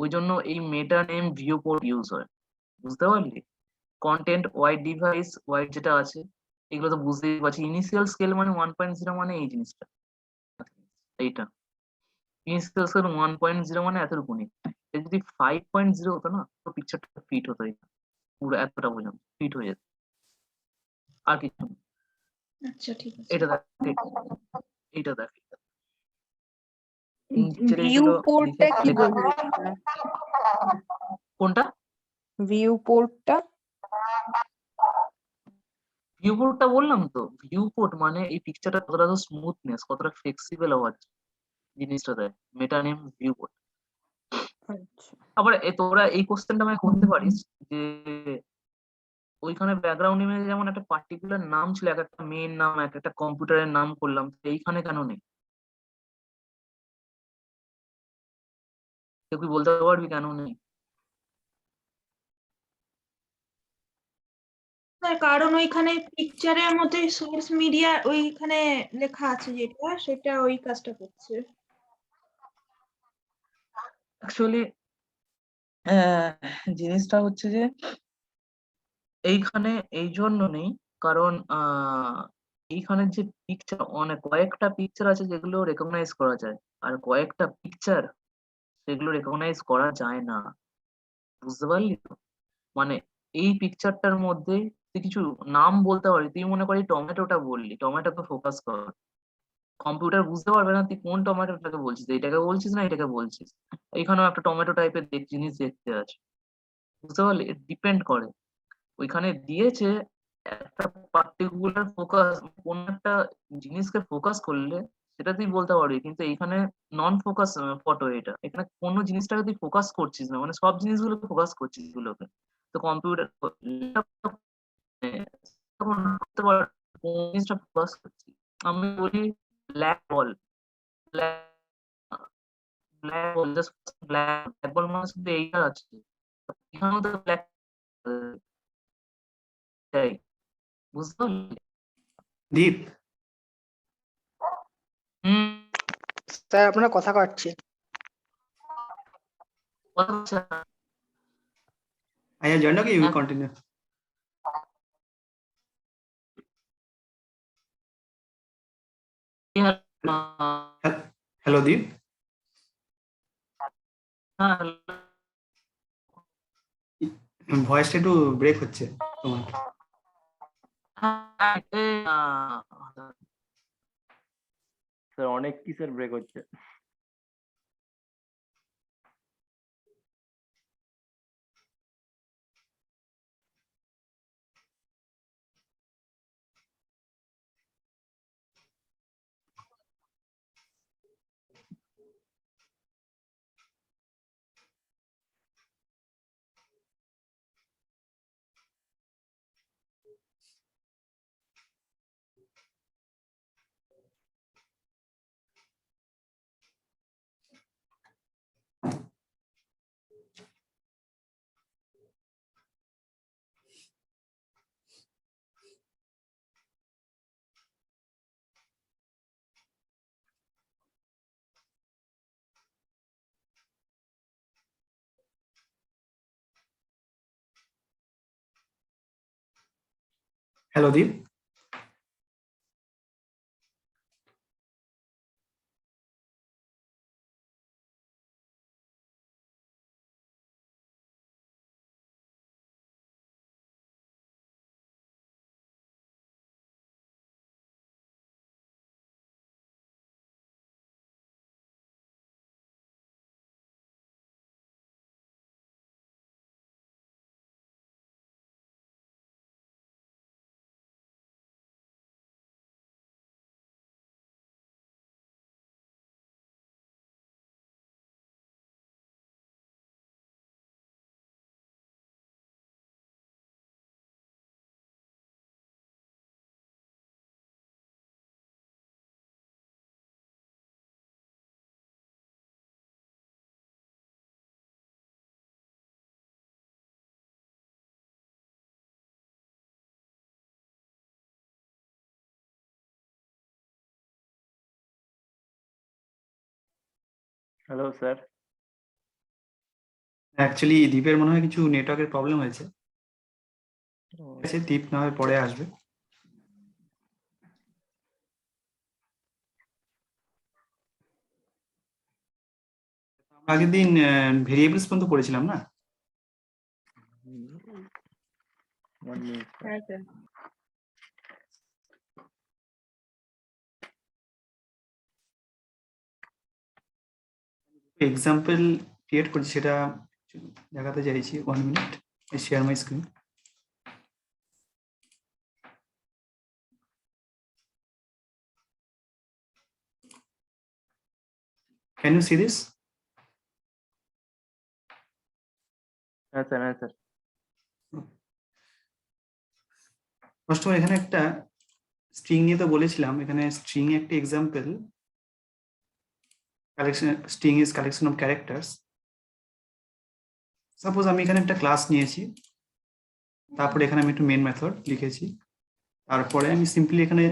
ওই জন্য এই মেটা নেম ভিউ পোর্ট ইউজ হয়। বুঝতে পারলি? কন্টেন্ট ওয়াইড ডিভাইস ওয়াইড যেটা আছে, এগুলো তো বুঝতেই পারছি। ইনিশিয়াল স্কেল মানে 1.0 মানে এই জিনিসটা, এইটা ইনিশিয়াল স্কেল 1.0 মানে এতটুকুনি। এটা যদি 5.0 হতো না, তো পিকচারটা ফিট হতো, এটা পুরো এতটা পর্যন্ত ফিট হয়ে যেত, আর কিছু না। আচ্ছা ঠিক আছে। এটা দেখ, এইটা দেখ, নিচের ভিউ এইগুলো পোর্টটা কি লেখা। বললি? কোনটা? ভিউ পোর্টটা ভিউ পোর্টটা বললাম তো, ভিউ পোর্ট মানে এই পিকচারটা কতটা স্মুথনেস, কতটা ফ্লেক্সিবল হওয়ার জিনিসটা দেয়, মেটা নেম ভিউ পোর্ট। আচ্ছা। আবার তোরা এই কোশ্চেনটা আমায় করতে পারিস যে ওইখানে ব্যাকগ্রাউন্ড ইমেজে যেমন একটা পার্টিকুলার নাম ছিল, এক একটা মেয়ের নাম, এক একটা কম্পিউটারের নাম করলাম, তো এইখানে কেন নেই? কেউ কি বলতে পারবি কেন নেই? স্যার কারণ ওইখানে পিকচারের মধ্যে সোর্স মিডিয়া ওইখানে লেখা আছে যেটা সেটা ওই কাজটা করছে। অ্যাকচুয়ালি জিনিসটা হচ্ছে যে এইখানে এই জন্য নেই, কারণ এইখানে যে পিকচার, অনেক কয়েকটা পিকচার আছে যেগুলো রেকগনাইজ করা যায়, আর কয়েকটা পিকচার সেগুলো রেকগনাইজ করা যায় না। বুঝতে পারলি তো? মানে এই পিকচারটার মধ্যে তুই কিছু নাম বলতে পারবি, তুই মনে করি টমেটোটা বললি, টমেটোকে ফোকাস কর, কম্পিউটার বুঝতে পারবে না তুই কোন টমেটোটাকে বলছিস, এইটাকে বলছিস না এটাকে বলছিস। এখানেও একটা টমেটো টাইপের জিনিস দেখতে আছে। বুঝতে পারলি? ডিপেন্ড করে, ওইখানে দিয়েছে একটা পার্টিকুলার ফোকাস, কোন একটা জিনিসকে ফোকাস করলে সেটা তুই বলতে পারবি, কিন্তু এইখানে নন ফোকাস ফটো, এটা এখানে কোনো জিনিসটাকে তুই ফোকাস করছিস না, মানে সব জিনিসগুলোকে ফোকাস করছিস গুলোকে। তো কম্পিউটার করতে পার কোন জিনিসটা ফোকাস করছিস। আমি বলি ব্ল্যাক বল, ব্ল্যাক বল, জাস্ট ব্ল্যাক বল মানে শুধু এইটা আছে, এখানেও তো ব্ল্যাক, বুঝতে পারলি? দীপ, হুম, স্যার আপনার কথা কাটছে। কথা হচ্ছে না। I have joined. Okay, you হ্যাঁ, continue. Hello, Deep. হ্যাঁ, ভয়েসটা একটু ব্রেক হচ্ছে তোমার। স্যার অনেক কিসের ব্রেক হচ্ছে। Hello Deep. Hello sir. Actually দীপের মনে হয় কিছু নেটওয়ার্কের প্রবলেম হয়েছে। দীপ না হয় পরে আসবে। আগের দিন ভেরিয়েবলস পর্যন্ত পড়েছিলাম না? হ্যাঁ স্যার। এক্সাম্পল ক্রিয়েট করছি, সেটা দেখাতে চাইছি। 1 minute, share my screen. Can you see this? হ্যাঁ স্যার, হ্যাঁ স্যার। ফার্স্ট অফ অল এখানে একটা স্ট্রিং নিয়ে তো বলেছিলাম, এখানে স্ট্রিং একটা example. Collection, string is collection of characters. Suppose আমি এখানে একটা ক্লাস নিয়েছি, তারপরে এখানে আমি একটা মেন মেথড লিখেছি, তারপরে আমি সিম্পলি এখানে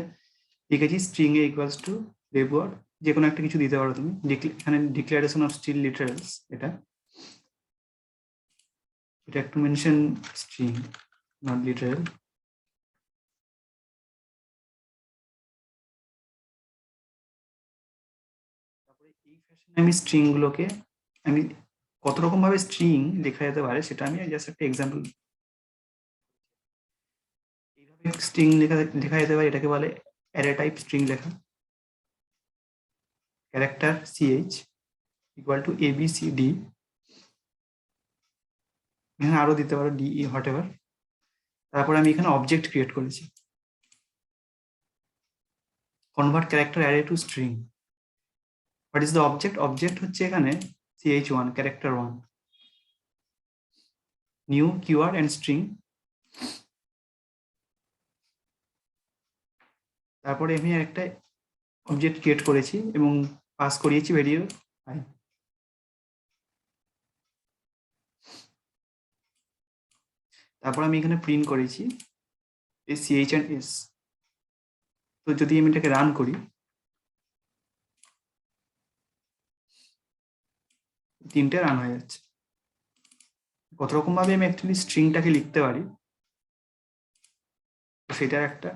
লিখেছি string A equals to reward, যে কোনো একটা কিছু দিতে পারো তুমি। এখানে ডিক্লারেশন অফ স্টিল লিটারালস, এটা একটু মেনশন স্ট্রিং নট লিটারাল। তারপরে এই ফ্যাশনে আমি স্ট্রিং গুলোকে আমি কত রকম ভাবে স্ট্রিং লেখা যেতে পারে সেটা আমি জাস্ট একটা এক্সাম্পল। এইভাবে স্ট্রিং লেখা যেতে পারে, এটাকে বলে অ্যারে টাইপ স্ট্রিং লেখা। Character CH equal to ABCD, এখানে আরো দিতে পারো DE হোয়াট এভার। তারপরে আমি এখানে অবজেক্ট ক্রিয়েট করেছি, convert character array to string. What is the object? Object হচ্ছে এখানে CH1 character 1, new keyword and string. তারপরে আমি একটা অবজেক্ট ক্রিয়েট করেছি এবং পাস করিয়েছি ভেরিয়েবল i। তারপর আমি এখানে প্রিন্ট করেছি এই CH and S। তো যদি আমি এটাকে রান করি, তিনটে রান হয়ে যাচ্ছে। কত রকম ভাবে আমি অ্যাকচুয়ালি স্ট্রিংটাকে লিখতে পারি সেটার একটা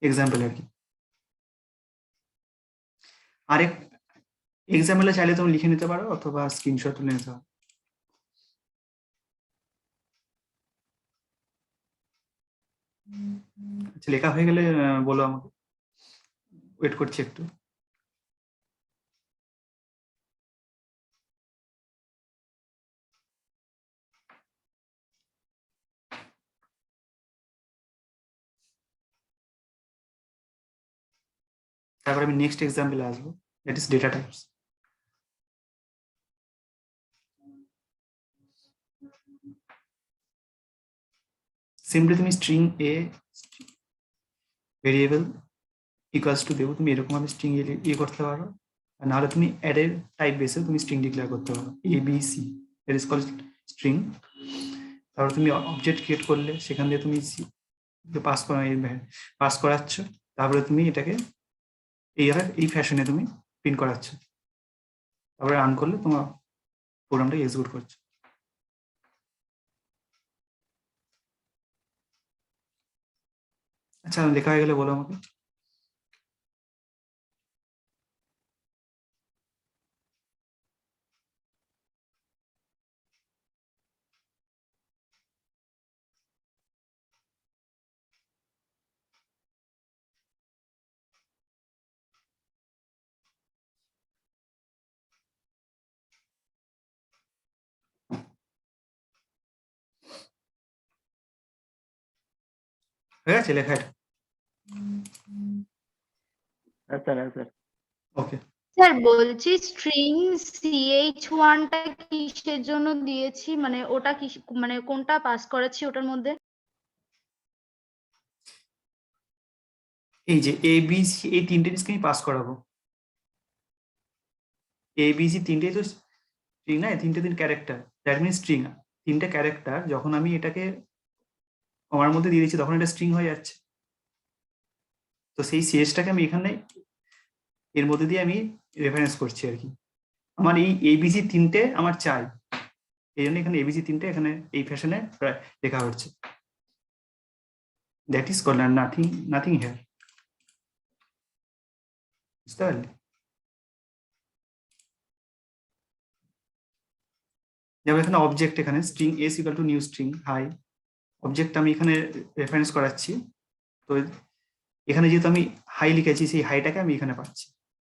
এক্সাম্পল আর কি। আরেক এক্সাম্পলে চাইলে তুমি লিখে নিতে পারো অথবা স্ক্রিনশট তুলে নিতে পারো। আচ্ছা, লেখা হয়ে গেলে বলো আমাকে, ওয়েট করছি একটু। তারপর আমি নেক্সট এক্সাম্পলে আসবো, that is data types. Simply তুমি স্ট্রিং এ ভেরিয়েবল ইকুয়ালস টু দেবো, তুমি এরকম ভাবে স্ট্রিং ইয়ে করতে পারো। আর নাহলে তুমি অ্যারের টাইপ বেসে তুমি স্ট্রিং ডিক্লেয়ার করতে পারো, ABC, that is called string. তারপর তুমি অবজেক্ট ক্রিয়েট করলে সেখান দিয়ে তুমি পাস করাচ্ছ, তারপরে তুমি এটাকে এই ফ্যাশনে তুমি প্রিন্ট করাচ্ছ, তারপরে রান করলে তোমার প্রোগ্রামটা এক্সিকিউট করছে। আচ্ছা লেখা হয়ে গেলে বলো আমাকে। হয়ে গেছে লেখা এটা? হ্যাঁ স্যার, হ্যাঁ স্যার। ওকে। স্যার বলছি স্ট্রিং CH1টা কিসের জন্য দিয়েছি, মানে ওটা কি, মানে কোনটা পাস করাচ্ছি ওটার মধ্যে? এই যে এ বি সি এই তিনটে জিনিসকে আমি পাস করাবো। এ বি সি তিনটেই তো স্ট্রিং না, তিনটে ক্যারেক্টার, দ্যাট মিনস স্ট্রিং। তিনটে ক্যারেক্টার যখন আমি এটাকে আমার মধ্যে দিয়ে দিচ্ছি তখন এটা স্ট্রিং হয়ে যাচ্ছে। তো সেই সিএসটাকে আমি এখানে এর মধ্যে দিয়ে আমি রেফারেন্স করছি আর কি। আমার এই এবিসি তিনটে আমার চাই, এই জন্য এখানে এবিসি তিনটে এখানে এই ফ্যাশনে লেখা হচ্ছে। That is called nothing nothing here. বুঝতে পারলি? যেমন এখানে অবজেক্ট, এখানে string S equal to new string hi, object আমি এখানে রেফারেন্স করাচ্ছি। তো এখানে যেহেতু আমি হাই লিখেছি, সেই হাইটাকে আমি এখানে পাচ্ছি,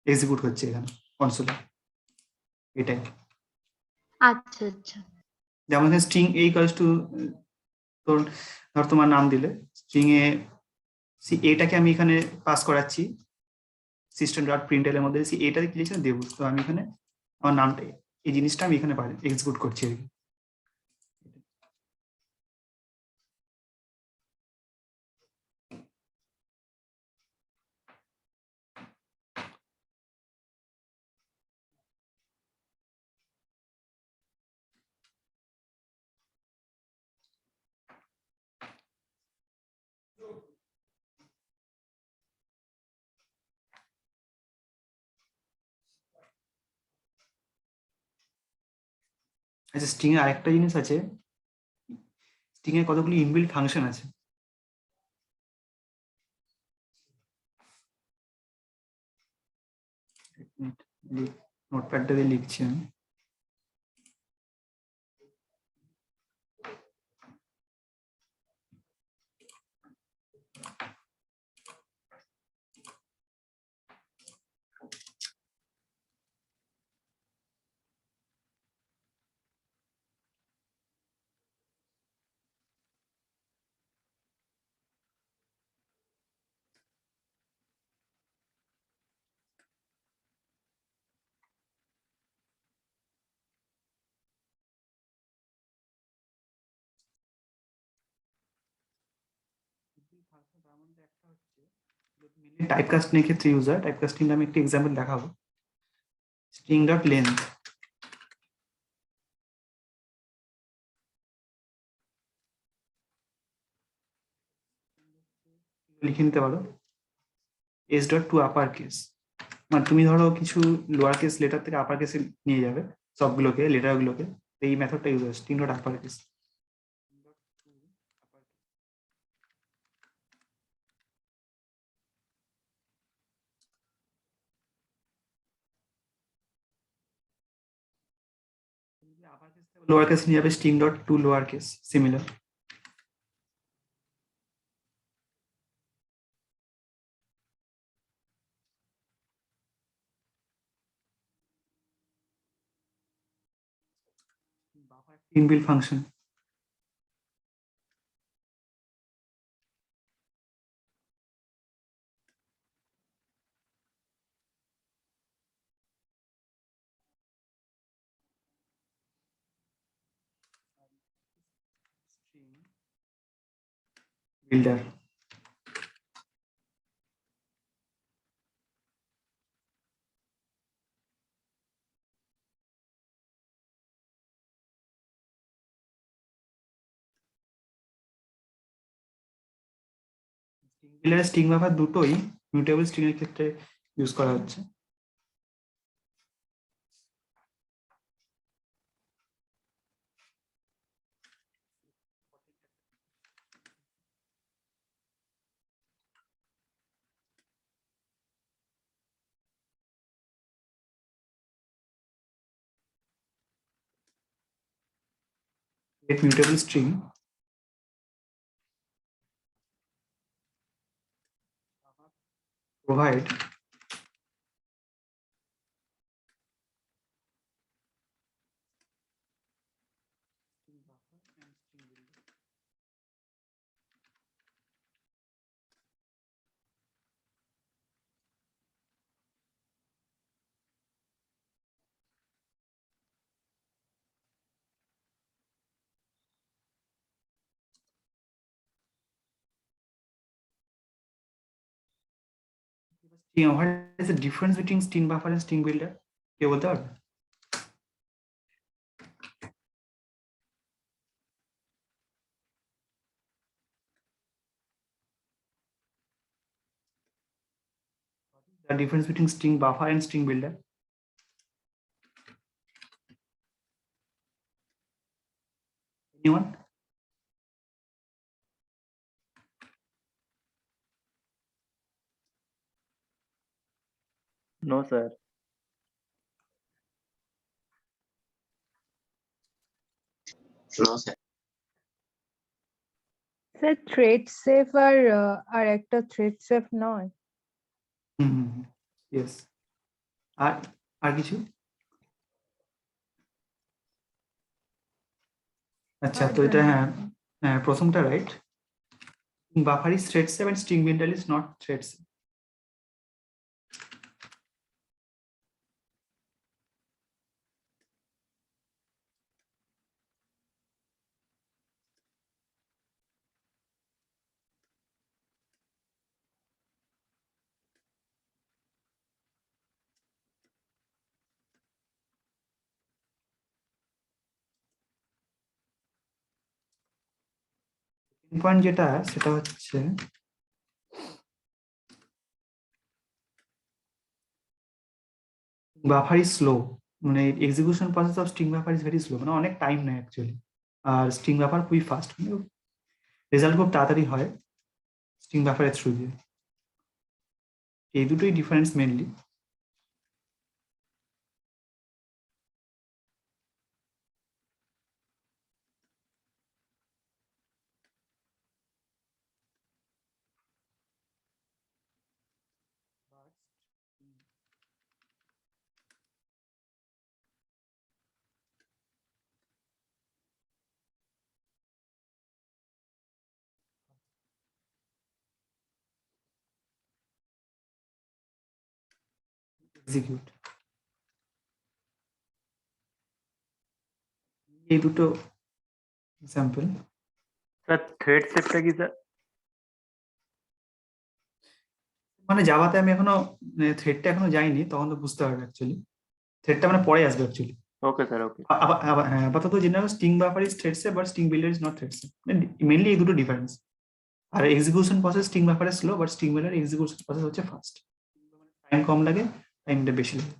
এক্সিকিউট হচ্ছে এখানে কনসোলে, এটাই। আচ্ছা আচ্ছা। যেমন এখানে স্ট্রিং এ ইকুয়ালস টু তোর ধর তোমার নাম দিলে, স্ট্রিং এ এটাকে আমি এখানে পাস করাচ্ছি সিস্টেম ডট প্রিন্টএল এর মধ্যে, এটাতে কি লিখেছে দেবো, তো আমি এখানে আমার নামটা, এই জিনিসটা আমি এখানে এক্সিকিউট করছি আর কি। আচ্ছা, স্ট্রিং এর আরেকটা জিনিস আছে, স্ট্রিং এর কতগুলি ইনবিল্ট ফাংশন আছে। নোটপ্যাডটা দিয়ে লিখছি আমি। টাইপকাস্টিং এর ক্ষেত্রে ইউজ হয়। টাইপকাস্টিং আমি একটা এক্সাম্পল দেখাবো। স্ট্রিং ডট লেন্থ, লিখে নিতে পারো S dot to upper case, মানে তুমি ধরো কিছু লোয়ার কেস লেটার থেকে আপার কেসে নিয়ে যাবে সবগুলোকে, লেটারগুলোকে, এই মেথডটা ইউজ হয় string dot upper case. Lower case নিয়ে যাবে string dot to lower case, similar. Inbuilt function, builder. String buffer দুটোই মিউটেবল স্ট্রিং এর ক্ষেত্রে ইউজ করা হচ্ছে। get mutable string provide what is the difference between string buffer and string builder? কে বলতে পারবে? The difference between string buffer and string builder? Anyone? No, sir. No, sir. Sir thread safe আর একটা thread safe নয়? Yes. আর কিছু? আচ্ছা, তো এটা হ্যাঁ প্রথমটা right. Buffer is thread safe and string builder is not thread safe. Point যেটা সেটা হচ্ছে বাফার ইজ স্লো, মানে execution process of string buffer is very slow, মানে অনেক টাইম নেয় অ্যাকচুয়ালি। আর স্ট্রিং বাফার খুবই ফাস্ট, মানে রেজাল্ট খুব তাড়াতাড়ি হয় স্ট্রিং বাফারের থ্রু দিয়ে। এই দুটোই ডিফারেন্স মেনলি। এক্সিকিউট, এই দুটো এক্সাম্পল। স্যার থ্রেড সেটটা কি স্যার? মানে জাভাতে আমি এখনো থ্রেডটা এখনো যাইনি, তখন তো বুঝতে পারবে অ্যাকচুয়ালি। থ্রেডটা মানে পরে আসবে অ্যাকচুয়ালি। Okay sir, okay. হ্যাঁ, আপাতত general string buffer is thread safe but string builder is not thread safe, mainly এই দুটো ডিফারেন্স। আর এক্সিকিউশন প্রসেস স্ট্রিং বাফারে slow but string builder execution process হচ্ছে ফাস্ট। টাইম কম লাগে, টাইমটা বেশি লাগে।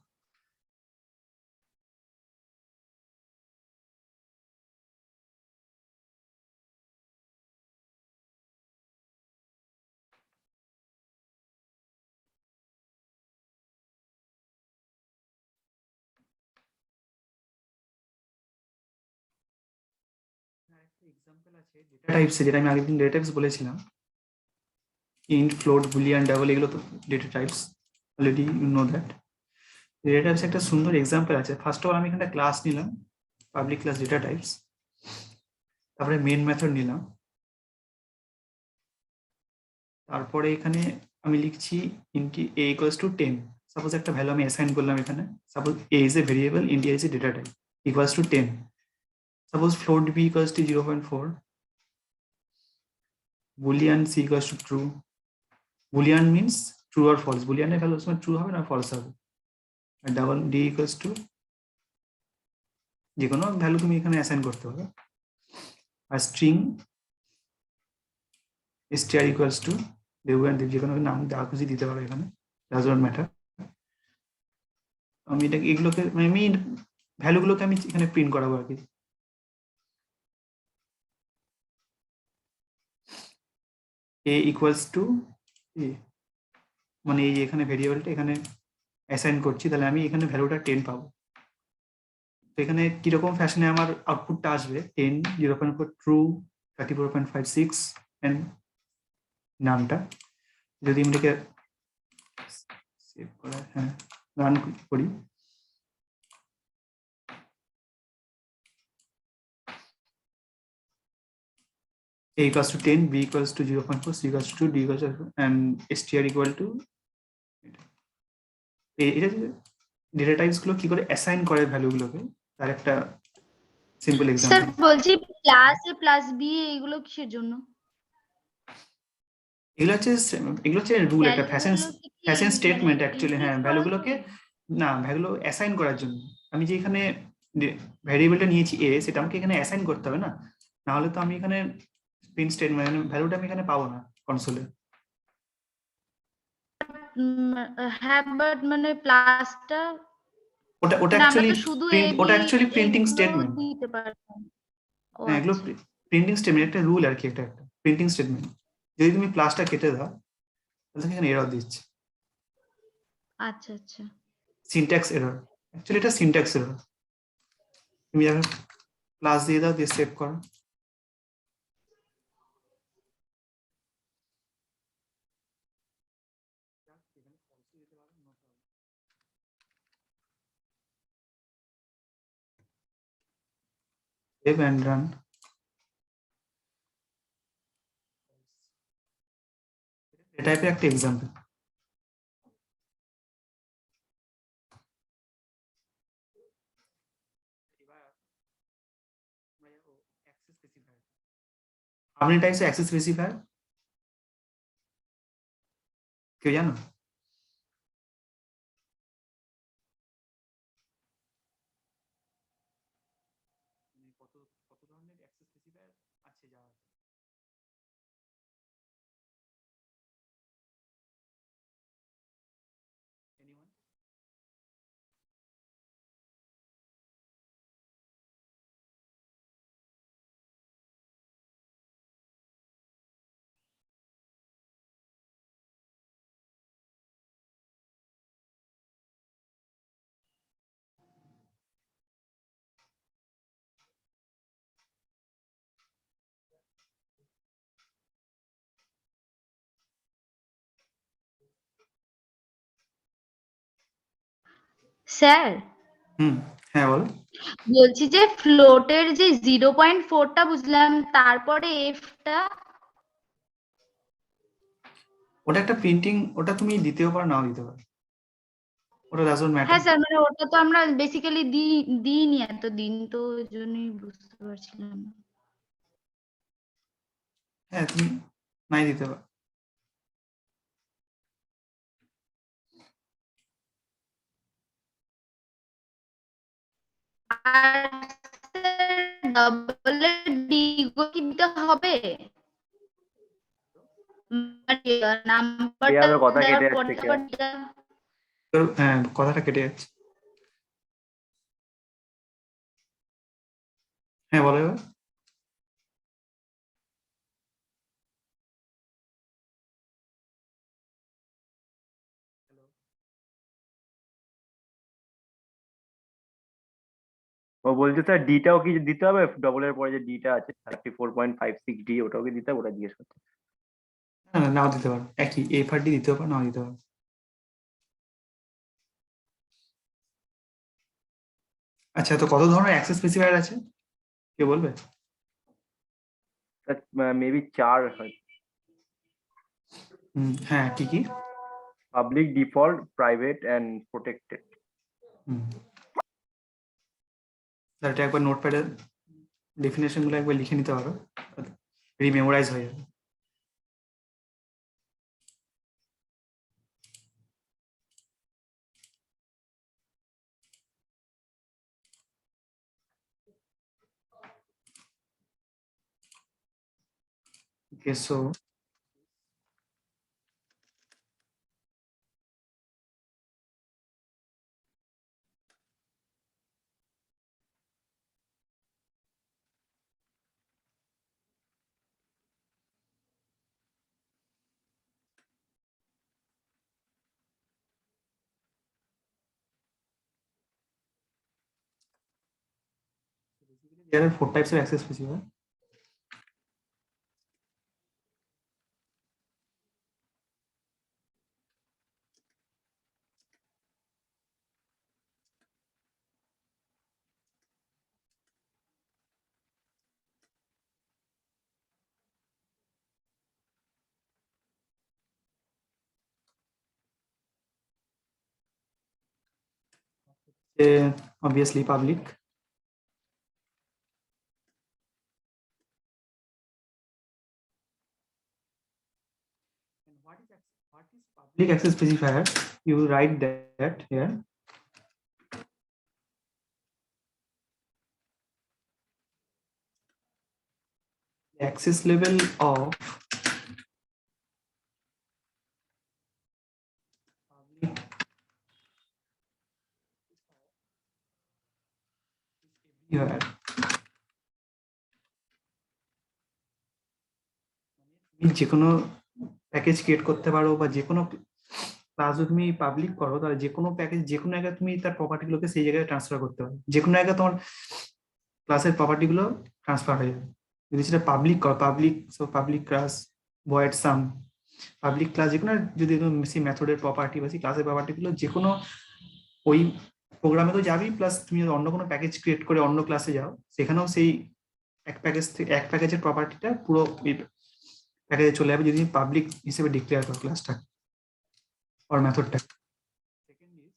এক্সাম্পল আছে ডেটা টাইপসে, যেটা আমি আগের দিন ডেটা টাইপস বলেছিলাম, ইন্ট, ফ্লোট, বুলিয়ান, ডাবল, এগুলো তো data types, already you know that. Data types একটা সুন্দর এক্সাম্পল আছে। ফার্স্ট অফ অল আমি এখানে ক্লাস নিলাম, পাবলিক ক্লাস ডেটা টাইপস, তারপরে মেন মেথড নিলাম, তারপরে এখানে আমি লিখছি int a equals to 10। Suppose একটা ভ্যালু আমি অ্যাসাইন করলাম এখানে, suppose a is a variable, int is a data type, equals to 10। Suppose float b equals to 0.4, boolean c equals to true. Boolean means true আর false, বুলিয়ানের value সময় true হবে না false হবে। আর ডাবল d ইকুয়ালস টু যে কোনো value তুমি এখানে অ্যাসাইন করতে হবে। আর স্ট্রিং str ইকুয়ালস টু দেবয়ান দেব, যে কোনো নাম যা খুশি দিতে পারো এখানে, ডাজ নট ম্যাটার। আমি এটা এগুলোকে আমি ভ্যালুগুলোকে আমি এখানে প্রিন্ট করাবো আর কি। a ইকুয়ালস টু a, মানে এই এখানে ভেরিয়েবলটা এখানে অ্যাসাইন করছি, তাহলে আমি এখানে ভ্যালুটা 10 পাবো। এখানে কিরকম ফ্যাশনে আমার আউটপুটটা আসবে 10, 0.4 ট্রু, 34.56 এন্ড নামটা যদি আমি এটাকে সেভ করে হ্যাঁ রান করি, A equals to 10, B equals to 0.4, C equals to 2, D equals to, and str equal to এটা ডেটা টাইপস গুলো কি করে অ্যাসাইন করে ভ্যালু গুলোকে তার একটা সিম্পল স্যার এক্সাম্পল। বলছি প্লাস এ প্লাস বি এগুলো কিসের জন্য? এগুলো হচ্ছে রুল, একটা ফ্যাশন ভ্যালুগুলোকে কি ফ্যাশন স্টেটমেন্ট মানে অ্যাকচুয়ালি। increase হ্যাঁ করার ভ্যালুগুলোকে জন্য? না ভ্যালুগুলো অ্যাসাইন করার জন্য। আমি যে এখানে ভ্যারিয়েবলটা নিয়েছি এ, সেটা আমাকে এখানে অ্যাসাইন করতে হবে না, না হলে তো আমি এখানে প্রিন্ট স্টেটমেন্ট ভ্যালুটা আমি এখানে পাবো না কনসোলে। হ্যাঁ বাট মানে প্লাসটা ওটা ওটা মানে আমরা অ্যাকচুয়ালি তো শুধু এ প্রিন্ট, ওটা বি অ্যাকচুয়ালি প্রিন্টিং এগুলো স্টেটমেন্ট। দিতে পারবো। ও হ্যাঁ এগুলো আচ্ছা প্রিন্টিং স্টেটমেন্ট, একটা রুল আর কি, একটা প্রিন্টিং স্টেটমেন্ট। যদি তুমি প্লাসটা কেটে দাও তাহলে এখানে এরর দিচ্ছে, আচ্ছা আচ্ছা। Syntax error. অ্যাকচুয়ালি এটা সিনট্যাক্স এরর। তুমি যখন প্লাস দিয়ে দাও, দিয়ে সেভ করো, সেভ এন্ড রান। এটা টাইপের একটা example. How many types of access specifier? কেউ জানো? কত কত ধরনের অ্যাক্সেস স্পেসিফায়ার আছে জাভা? এনিওয়ান? স্যার হ্যাঁ বলো। বলছি যে ফ্লোটের যে 0.4টা বুঝলাম, তারপরে এফটা ওটা একটা প্রিন্টিং, ওটা তুমি দিতেও পারো নাও দিতে পারো, ওটা ডাজন্ট ম্যাটার। হ্যাঁ স্যার মানে ওটা তো আমরা বেসিক্যালি দিইনি এতদিন, তো ওই জন্যই বুঝতে পারছিলাম না। হ্যাঁ তুমি নাই দিতে পারো। আর ডবল ডিগো কি দিতে হবে? মানে নাম্বারটা প্রিয়ার কথা দেওয়ার কেটে পরে যাচ্ছে আবার কেয়া। তো হ্যাঁ কথাটা কেটে যাচ্ছে। হ্যাঁ বলো এবার। ও বলছে স্যার ডিটাও কি দিতে হবে? ডবল এর পরে যে ডিটা আছে 34.56 ডি, ওটাও কি দিতে হবে? ওটা জিজ্ঞেস করতে। না না নাও দিতে পারো, একই এফ আর ডি দিতেও পারো নাও দিতে পারো। আচ্ছা তো কত ধরনের অ্যাক্সেস স্পেসিফায়ার আছে কে বলবে? মেবি 4 হয়। হ্যাঁ কি কি? Public, default, private and protected. এটা একবার নোটপ্যাডে ডেফিনেশন গুলো একবার লিখে নিতে পারো, রিমেমোরাইজ হয়ে যাবে। Okay, so There are 4 types of access specifier. Obviously public. And what is public access specifier? You write that here. The access level of public everywhere. তুমি যে কোনো প্যাকেজ ক্রিয়েট করতে পারো বা যে কোনো ক্লাস যদি তুমি পাবলিক করো তাহলে যে কোনো প্যাকেজ যে কোনো জায়গায় তুমি তার প্রপার্টিগুলোকে সেই জায়গায় ট্রান্সফার করতে পারো, যে কোনো জায়গায় তোমার ক্লাসের প্রপার্টিগুলো ট্রান্সফার হয়ে যাবে যদি সেটা পাবলিক করো। পাবলিক পাবলিক ক্লাস ভয়েড সাম পাবলিক ক্লাস যে কোনো যদি সেই মেথডের প্রপার্টি বা সেই ক্লাসের প্রপার্টিগুলো যে কোনো ওই প্রোগ্রামে তো যাবি, প্লাস তুমি অন্য কোনো প্যাকেজ ক্রিয়েট করে অন্য ক্লাসে যাও সেখানেও সেই এক প্যাকেজের প্রপার্টিটা পুরো প্যাকেজে চলে যাবে যদি পাবলিক হিসেবে ডিক্লেয়ার করো ক্লাসটা or মেথডটা। Second is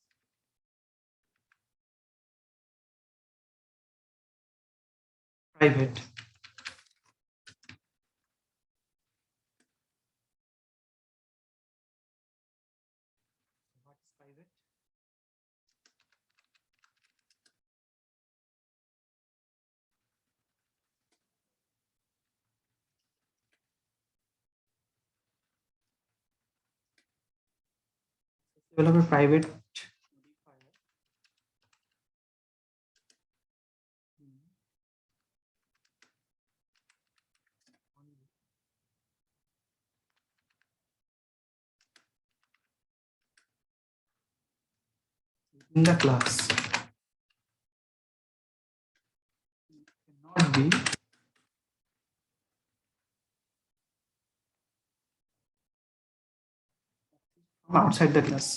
private. What is private? Develop a private modifier. In the class cannot be from outside the class.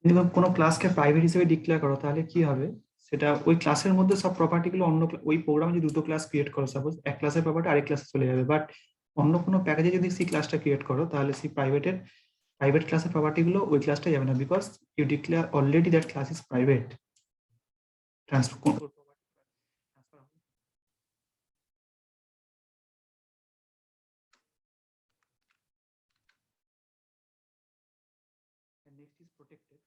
যদি কোনো ক্লাসকে প্রাইভেট হিসেবে ডিক্লেয়ার করো তাহলে কি হবে, সেটা ওই ক্লাসের মধ্যে সব প্রপার্টিগুলো অন্য ওই প্রোগ্রামে যদি দুটো ক্লাস ক্রিয়েট করো, সাপোজ এক ক্লাসের প্রপার্টি আরেক ক্লাসে চলে যাবে, বাট অন্য কোনো প্যাকেজে যদি সেই ক্লাসটা ক্রিয়েট করো তাহলে সেই প্রাইভেট ক্লাসের প্রপার্টিগুলো ওই ক্লাসটা যাবে না, because you declare already that class is private. Transfer next is protected.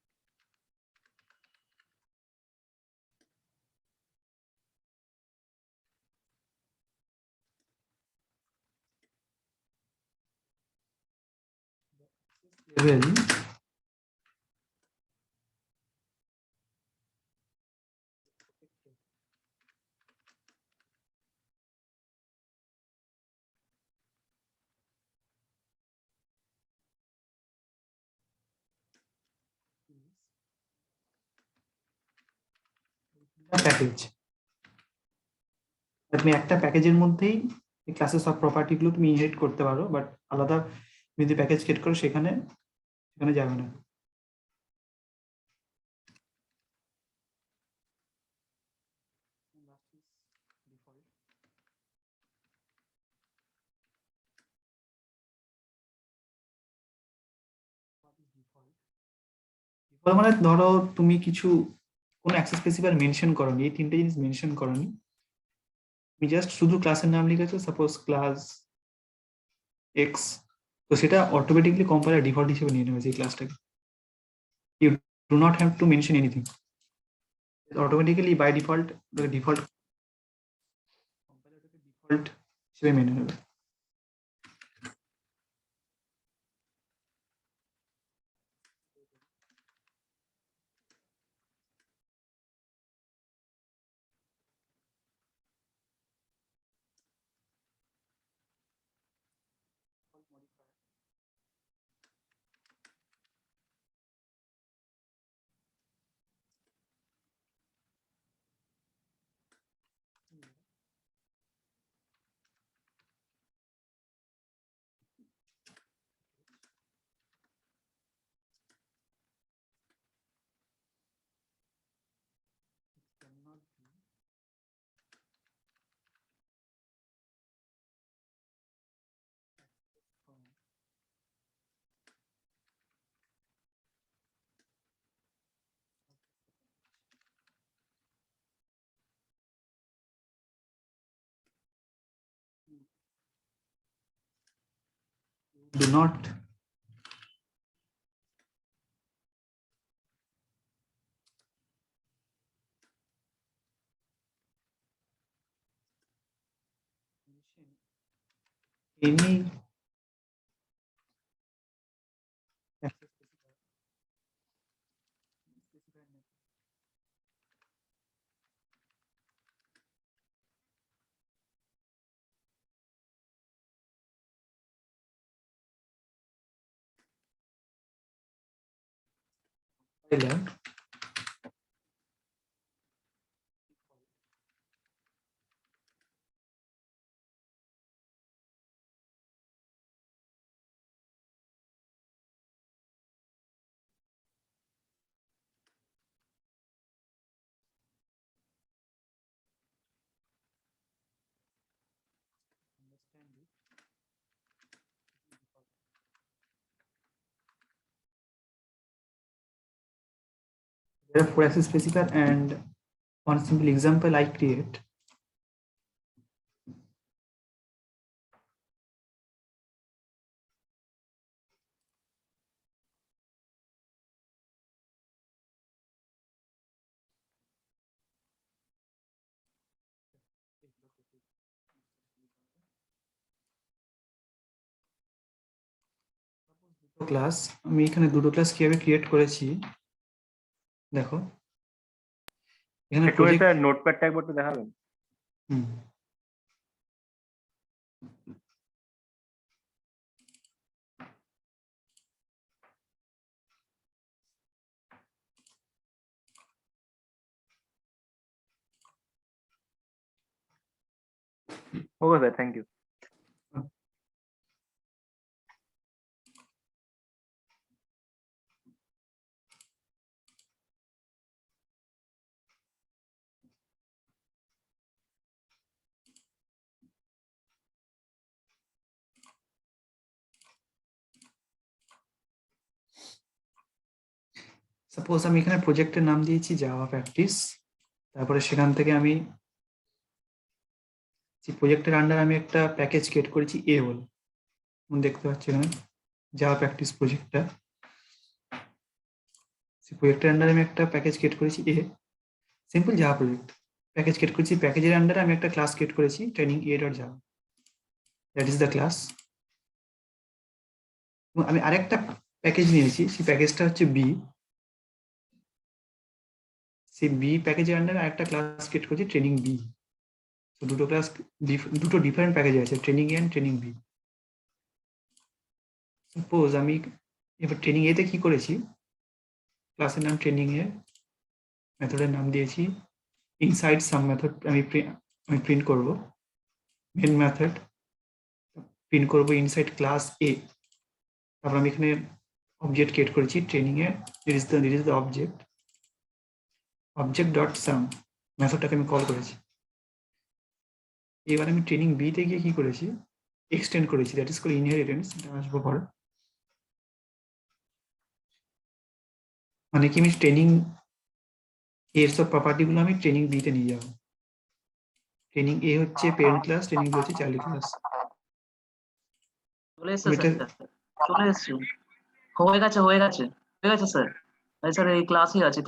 Level package, তুমি একটা প্যাকেজের মধ্যেই এই ক্লাসের সব প্রপার্টি গুলো তুমি ইনহেরিট করতে পারো, বাট আলাদা যদি প্যাকেজ ক্রিয়েট করো সেখানে যাবে না। ডিফল্ট মানে ধরো তুমি কিছু কোনো অ্যাক্সেস স্পেসিফায়ার মেনশন করোনি, এই তিনটে জিনিস মেনশন করোনি, তুমি জাস্ট শুধু ক্লাসের নাম লিখেছো, সাপোজ ক্লাস এক্স, তো সেটা অটোমেটিকলি কম্পাইলার ডিফল্ট হিসেবে নিয়ে নেবে সেই ক্লাসটাকে। You do not have to mention anything, automatically by default default হিসেবে মেনে নেবে। do not any compiler there are 4 access specifier, and one simple example I create. Class আমি এখানে দুটো ক্লাস কিভাবে ক্রিয়েট করেছি দেখো, এখানে একটু প্রজেক্ট স্যার নোটপ্যাডটা একবার একটু দেখাবেন। Okay sir, thank you. Suppose আমি এখানে প্রজেক্টের নাম দিয়েছি জাভা প্র্যাকটিস, তারপরে সেখান থেকে আমি প্রজেক্টের আন্ডার আমি একটা প্যাকেজ ক্রিয়েট করেছি এ বলে, দেখতে পাচ্ছি এখানে জাভা প্র্যাকটিস প্রজেক্টটা। প্রজেক্টের আন্ডারে আমি একটা প্যাকেজ ক্রিয়েট করেছি a, simple Java project package create করেছি। প্যাকেজের আন্ডারে আমি একটা ক্লাস ক্রিয়েট করেছি training A dot Java, that is the class. আমি আরেকটা প্যাকেজ নিয়েছি, সেই প্যাকেজটা হচ্ছে বি। সেই বি প্যাকেজের আন্ডারে আরেকটা ক্লাস ক্রিয়েট করেছি ট্রেনিং বি। তো দুটো ক্লাস, দুটো ডিফারেন্ট প্যাকেজ আছে, training A and training B. Suppose আমি এবার ট্রেনিং এতে কি করেছি, ক্লাসের নাম ট্রেনিং এ, মেথডের নাম দিয়েছি ইনসাইড সাম মেথড। আমি প্রিন্ট করব মেন মেথড, প্রিন্ট করব ইনসাইড ক্লাস এ। তারপর আমি এখানে অবজেক্ট ক্রিয়েট করেছি training A, this is the object dot some মেথডটাকে আমি কল করেছি। এবার আমি ট্রেনিং বি তে গিয়ে কি করেছি, এক্সটেন্ড করেছি, দ্যাট ইজ কল ইনহেরিটেন্স। এটা আসবো পরে। মানে কি আমি ট্রেনিং এর সব প্রপার্টি গুলো আমি ট্রেনিং বি তে নিয়ে যাবো। ট্রেনিং এ হচ্ছে প্যারেন্ট ক্লাস, ট্রেনিং বি হচ্ছে চাইল্ড ক্লাস। চলে এসছে স্যার, চলে এসছে, হয়ে গেছে স্যার। স্যার এই ক্লাসই আছে।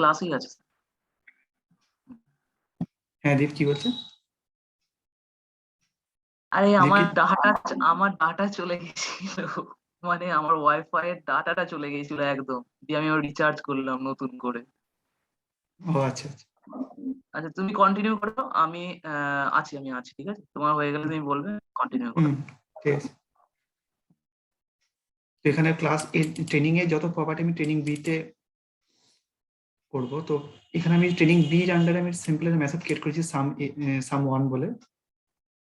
হ্যাঁ দীপ কি বলছে? আরে দীপ আমার ডাটা চলে গেছিল, মানে আমার ওয়াইফাই এর ডাটাটা চলে গেছিল একদম, দিয়ে আমি রিচার্জ করলাম নতুন করে। ও আচ্ছা আচ্ছা, আচ্ছা তুমি কন্টিনিউ করো, আমি আছি, ঠিক আছে? তোমার হয়ে গেলে তুমি বলবে, কন্টিনিউ করো। ঠিক আছে। তো এখানে ক্লাস ট্রেনিং এ যত প্রপার্টি আমি ট্রেনিং বি তে করব, তো এখানে আমি ট্রেনিং বি এর আন্ডারে আমি সিম্পল মেথড ক্রিয়েট করেছি সাম ওয়ান বলে,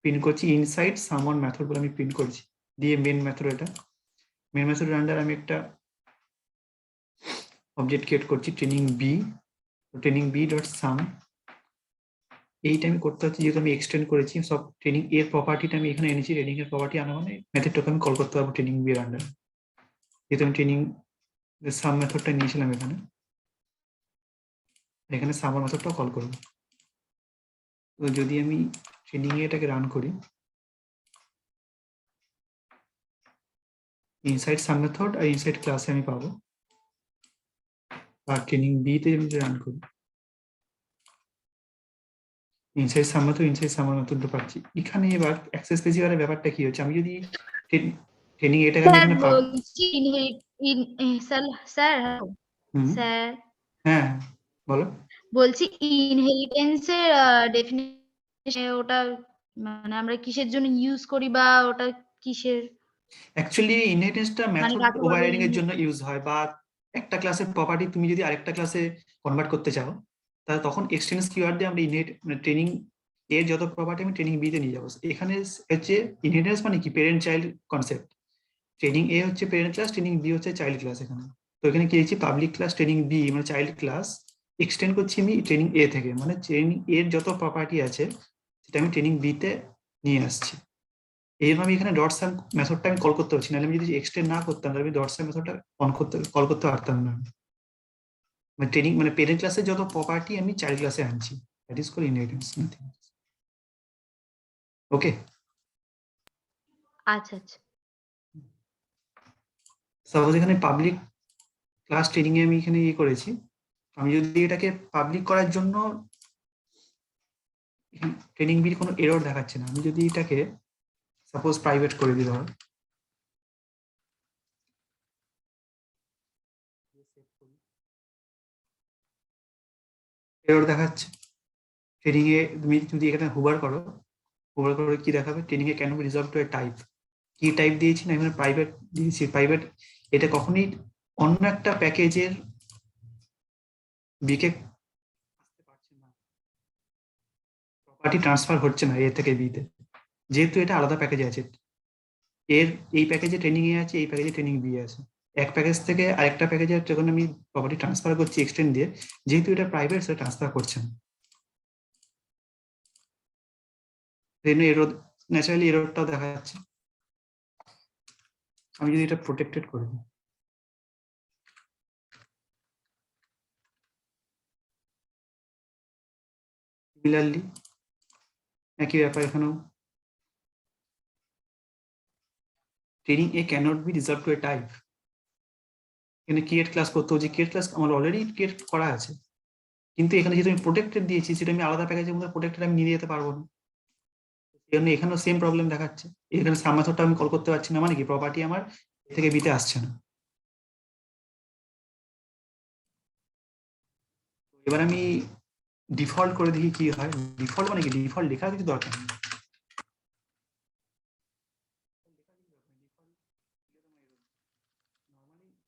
প্রিন্ট করছি ইনসাইড সাম ওয়ান মেথড বলে আমি প্রিন্ট করছি, দিয়ে মেন মেথড। এটা মেন মেথডের আন্ডারে আমি একটা অবজেক্ট ক্রিয়েট করছি training B, training B dot some. এইটা আমি করতে হচ্ছে যেহেতু আমি এক্সটেন্ড করেছি সব ট্রেনিং এর প্রপার্টিটা আমি এখানে এনেছি। ট্রেনিং এর প্রপার্টি আনা মানে মেথডটাকে আমি কল করতে পারবো ট্রেনিং বি এর আন্ডারে, যেহেতু আমি ট্রেনিং সাম মেথডটা নিয়েছিলাম এখানে। এখানে সামার মেথডটাও কল করবো। তো যদি আমি ট্রেনিং এটাকে রান করি, ইনসাইড সাম মেথড আর ইনসাইড ক্লাসে আমি পাবো, আর ট্রেনিং বি তে আমি রান করি inside some method, inside summer method পাচ্ছি। এখানে এবার অ্যাক্সেস স্পেসিফায়ারের ব্যাপারটা কি হচ্ছে, আমি যদি ট্রেনিং এটাকে আমি স্যার এখানে বলছি স্যার স্যার হুম, স্যার হ্যাঁ বলো। বলছি ইনহেরিটেন্সের ডেফিনেশন ওটা মানে আমরা কিসের জন্য ইউজ করি বা ওটা কিসের অ্যাকচুয়ালি ইনহেরিটেন্সটা মেথড কাকে বলে ওভাররাইডিং এর জন্য ইউজ হয়, বা একটা ক্লাসের প্রপার্টি তুমি যদি আরেকটা ক্লাসে কনভার্ট করতে চাও, তাহলে তখন এক্সটেন্স কিওয়ার্ড দিয়ে আমরা ইনহেরিট মানে ট্রেনিং এর যত প্রপার্টি আমি ট্রেনিং বি তে নিয়ে যাবো। এখানে হচ্ছে ইনহেরিটেন্স মানে কি, পেরেন্ট চাইল্ড কনসেপ্ট। ট্রেনিং এ হচ্ছে পেরেন্ট ক্লাস, ট্রেনিং বি হচ্ছে চাইল্ড ক্লাস। এখানে তো এখানে কি দিচ্ছি, পাবলিক ক্লাস ট্রেনিং বি মানে চাইল্ড ক্লাস এক্সটেন্ড করছি আমি ট্রেনিং এ থেকে, মানে ট্রেনিং এর যত প্রপার্টি আছে সেটা আমি ট্রেনিং বি তে নিয়ে আসছি। এই জন্য আমি এখানে ডট সাম মেথডটা আমি কল করতে পারছি না, আমি যদি এক্সটেন্ড না করতাম তাহলে আমি ডট সাম মেথডটা কল করতে পারতাম না। মানে ট্রেনিং মানে পেরেন্ট ক্লাসের যত প্রপার্টি আমি চাইল্ড ক্লাসে আনছি, that is call inheritance, nothing. Okay, আচ্ছা আচ্ছা সাপোজ এখানে পাবলিক ক্লাস ট্রেনিং এ আমি এখানে ইয়ে করেছি, আমি যদি এটাকে পাবলিক করার জন্য ট্রেনিং বির কোনো এরর দেখাচ্ছে না, আমি যদি এটাকে সাপোজ প্রাইভেট করে দিই, ধর এরর দেখাচ্ছে। ট্রেনিং এ তুমি যদি এখানে হুবার করো কি দেখাবে, training A can be resolve to a type, কি টাইপ দিয়েছি না এখানে প্রাইভেট দিয়েছি। প্রাইভেট এটা কখনোই অন্য একটা প্যাকেজের বিকে আসতে পারছে না, প্রপার্টি ট্রান্সফার হচ্ছে না এ থেকে বি তে, যেহেতু এটা আলাদা প্যাকেজে আছে। এর এই প্যাকেজে ট্রেনিং এ আছে, এই প্যাকেজে ট্রেনিং বি আছে, এক প্যাকেজ থেকে আরেকটা প্যাকেজে যখন আমি প্রপার্টি ট্রান্সফার করছি এক্সটেন্ড দিয়ে, যেহেতু এটা প্রাইভেট সেটা ট্রান্সফার করছে না, এরর ন্যাচারালি এররটাও দেখা যাচ্ছে। আমি যদি এটা প্রোটেক্টেড করে দিই, সিমিলারলি একই ব্যাপার এখানেও, training A cannot B reserve two a type, এখানে ক্রিয়েট ক্লাস করতে হচ্ছে, ক্রিয়েট ক্লাস আমার অলরেডি ক্রিয়েট করা আছে, কিন্তু এখানে যেহেতু আমি প্রোটেক্টেড দিয়েছি সেটা আমি আলাদা প্যাকেজের মধ্যে প্রোটেক্টেড আমি নিয়ে যেতে পারবো না, এই জন্য এখানেও সেম প্রবলেম দেখাচ্ছে। এখানে সাম মেথডটা আমি কল করতে পারছি না, মানে কি প্রপার্টি আমার এ থেকে বিতে আসছে না। এবার আমি ডিফল্ট করে দেখি কি হয়। ডিফল্ট মানে কি, ডিফল্ট লেখার কিছু দরকার নেই,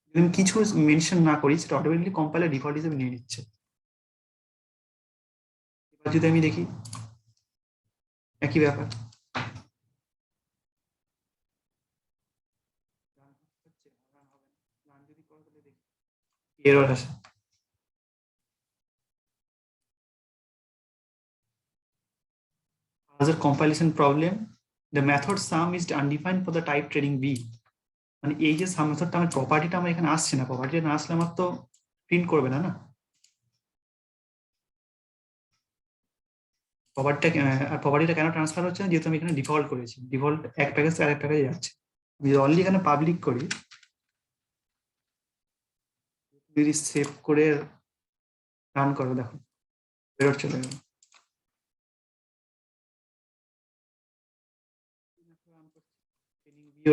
যদি আমি কিছু মেনশন না করি সেটা অটোমেটিকলি কম্পাইলার ডিফল্ট হিসেবে নিয়ে নিচ্ছে। এবার যদি আমি দেখি একই ব্যাপার, এরর আসে। As a compilation problem, the method sum is undefined for the type training B. মানে এই যে সাম মেথডটা আমার প্রপার্টিটা আমার এখানে আসছে না, প্রপার্টিটা না আসলে আমার তো প্রিন্ট করবে না। প্রপার্টিটা কেন ট্রান্সফার হচ্ছে না, যেহেতু আমি এখানে ডিফল্ট করেছি, ডিফল্ট এক প্যাকেজ থেকে আরেক প্যাকেজে যাচ্ছে। আমি যদি অনলি এখানে পাবলিক করি, যদি সেভ করে রান করো, দেখো এরর চলে গেল।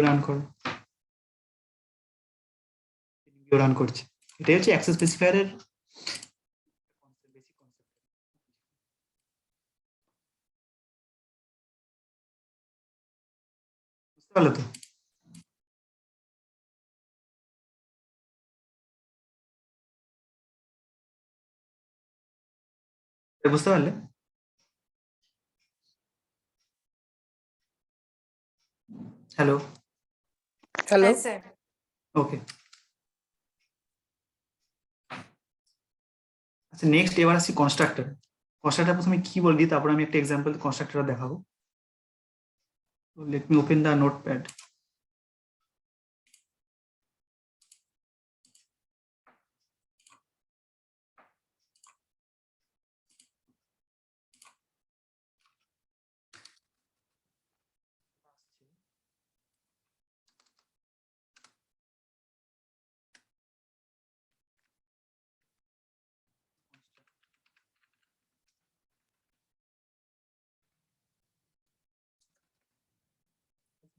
রান করো, রান করছে। এটাই হচ্ছে অ্যাক্সেস স্পেসিফায়ারের বেসিক কনসেপ্ট। বুঝতে পারলো তো? বুঝতে পারলে? হ্যালো হ্যালো ওকে, আচ্ছা নেক্সট এবার আসছি কনস্ট্রাক্টর। কনস্ট্রাক্টর প্রথমে কি বলবি, তারপর আমি একটা এক্সাম্পল কনস্ট্রাক্টর দেখাবো। Let me open the notepad.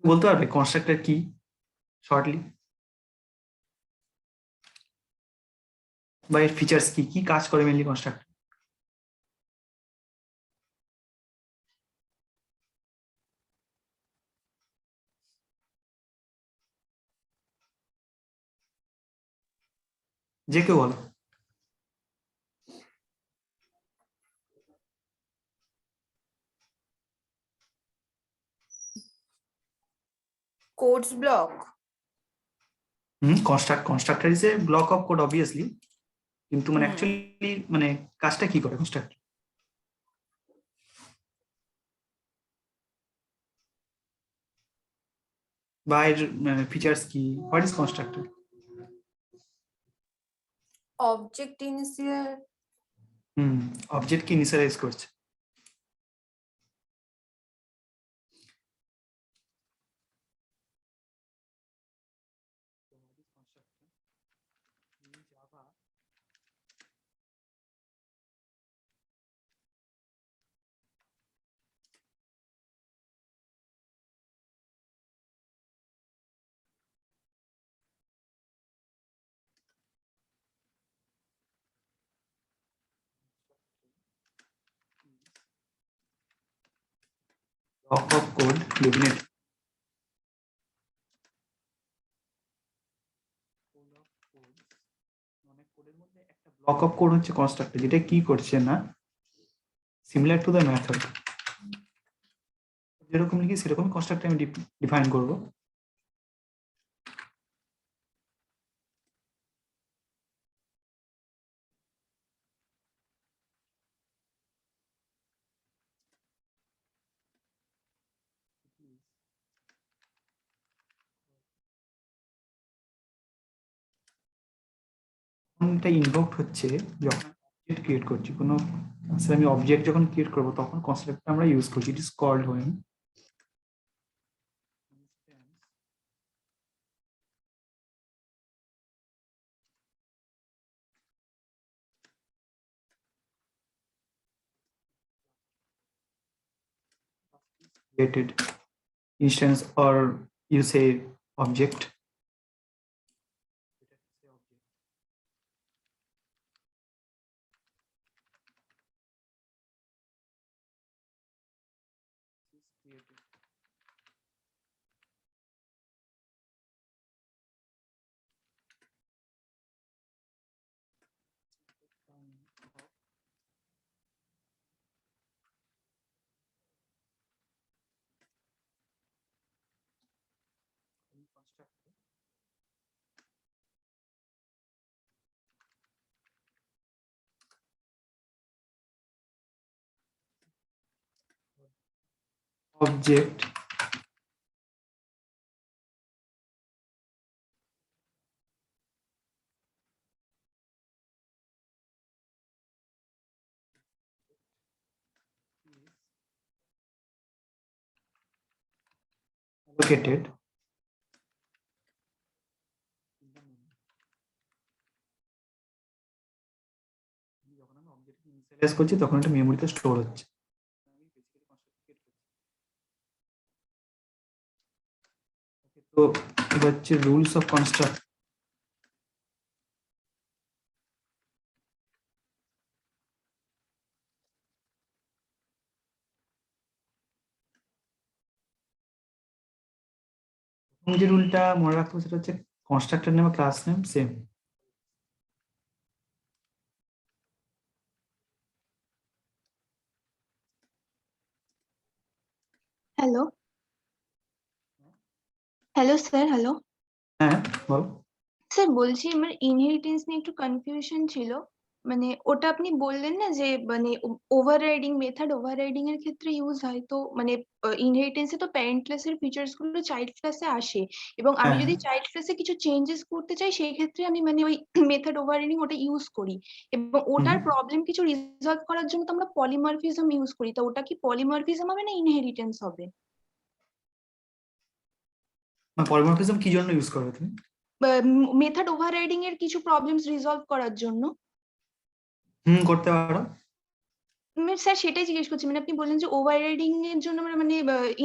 বলতে পারবে কনস্ট্রাক্টর কি শর্টলি, বা এর ফিচার্স কি কি কাজ করে মেনলি কনস্ট্রাক্টর? যে কেউ বলো। Codes block. Constructor is a block of code obviously, কিন্তু মানে অ্যাকচুয়ালি মানে কাজটা কি করে কনস্ট্রাক্টর, বা এর ফিচার্স কি, what is constructor? Object initial. Object কি ইনিশিয়ালাইজ করছে। Block of code definitely block of code হচ্ছে কনস্ট্রাক্টর, যেটা কি করছে না সিমিলার টু দ্য মেথড, যেরকম লিখি সেরকম কনস্ট্রাক্টর আমি ডিফাইন করব। এটা ইনভোকড হচ্ছে যখন অবজেক্ট ক্রিয়েট করছি, কোনো আমি অবজেক্ট যখন ক্রিয়েট করব তখন কনস্ট্রাক্টর আমরা ইউজ করছি, it is called when created instance, or you say object. Object allocated যখন আমি অবজেক্ট ইনিশিয়ালাইজ করছি তখন এটা মেমোরিতে স্টোর হচ্ছে। তো এটা হচ্ছে রুলস অফ কনস্ট্রাক্ট। প্রথম যে রুলটা মনে রাখতে হবে সেটা হচ্ছে কনস্ট্রাক্টর নেম আর class name same. Hello hello sir, hello হ্যাঁ বল। স্যার, বলছি আমার ইনহেরিটেন্স নিয়ে একটু কনফিউশন ছিল। মানে ওটা আপনি বললেন না যে মানে ওভাররাইডিং মেথড ওভাররাইডিং এর ক্ষেত্রে ইউজ হয়, তো মানে ইনহেরিটেন্সে তো প্যারেন্ট ক্লাসের ফিচার্স গুলো চাইল্ড ক্লাসে আসে, এবং আমি যদি চাইল্ড ক্লাসে কিছু চেঞ্জেস করতে চাই সেই ক্ষেত্রে আমি মানে ওই মেথড ওভাররাইডিং ওটা ইউজ করি, এবং ওটার প্রবলেম কিছু রিজলভ করার জন্য তো আমরা পলিমরফিজম ইউজ করি, তো ওটা কি পলিমরফিজম হবে না ইনহেরিটেন্স হবে? পলিমরফিজম কি জন্য ইউজ করবে তুমি? মেথড ওভাররাইডিং এর কিছু প্রবলেমস রিজলভ করার জন্য। করতে পারো। স্যার সেটাই জিজ্ঞেস করছি, মানে আপনি বললেন যে ওভাররাইডিং এর জন্য আমরা মানে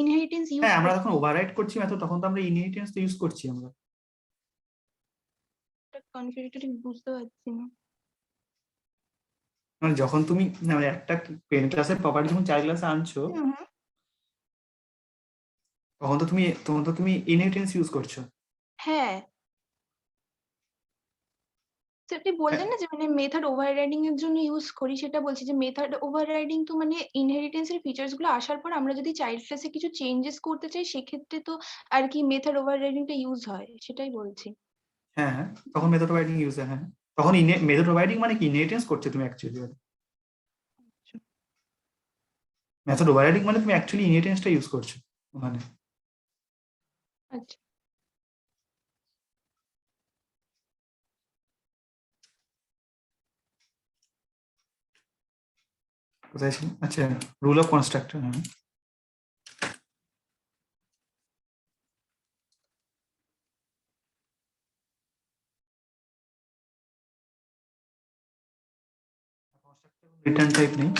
ইনহেরিটেন্স ইউজ হ্যাঁ, আমরা যখন ওভাররাইড করছি মেথড তখন তো আমরা ইনহেরিটেন্স তো ইউজ করছি আমরা। কনফিউজড বুঝতে পারছি না। মানে যখন তুমি একটা পেন ক্লাসের প্রপার্টি যখন চাইল্ড ক্লাসে আনছো তখন তো তুমি ইনহেরিটেন্স ইউজ করছো। হ্যাঁ, তো আপনি বললেন না যে মানে মেথড ওভাররাইডিং এর জন্য ইউজ করি, সেটা বলছি যে মেথড ওভাররাইডিং তো মানে ইনহেরিটেন্স এর ফিচার্স গুলো আসার পর আমরা যদি চাইল্ড ক্লাসে কিছু চেঞ্জেস করতে চাই সেক্ষেত্রে তো আর কি মেথড ওভাররাইডিংটা ইউজ হয়, সেটাই বলছি। হ্যাঁ হ্যাঁ, তখন মেথড ওভাররাইডিং ইউজ হয়। হ্যাঁ, তখন মেথড ওভাররাইডিং মানে কি ইনহেরিটেন্স করছো তুমি অ্যাকচুয়ালি। মেথড ওভাররাইডিং মানে তুমি অ্যাকচুয়ালি ইনহেরিটেন্সটা ইউজ করছো ওখানে। আচ্ছা, কোথায় ছিল? আচ্ছা, রুল অফ কনস্ট্রাক্টর। হ্যাঁ, রিটার্ন টাইপ নেই।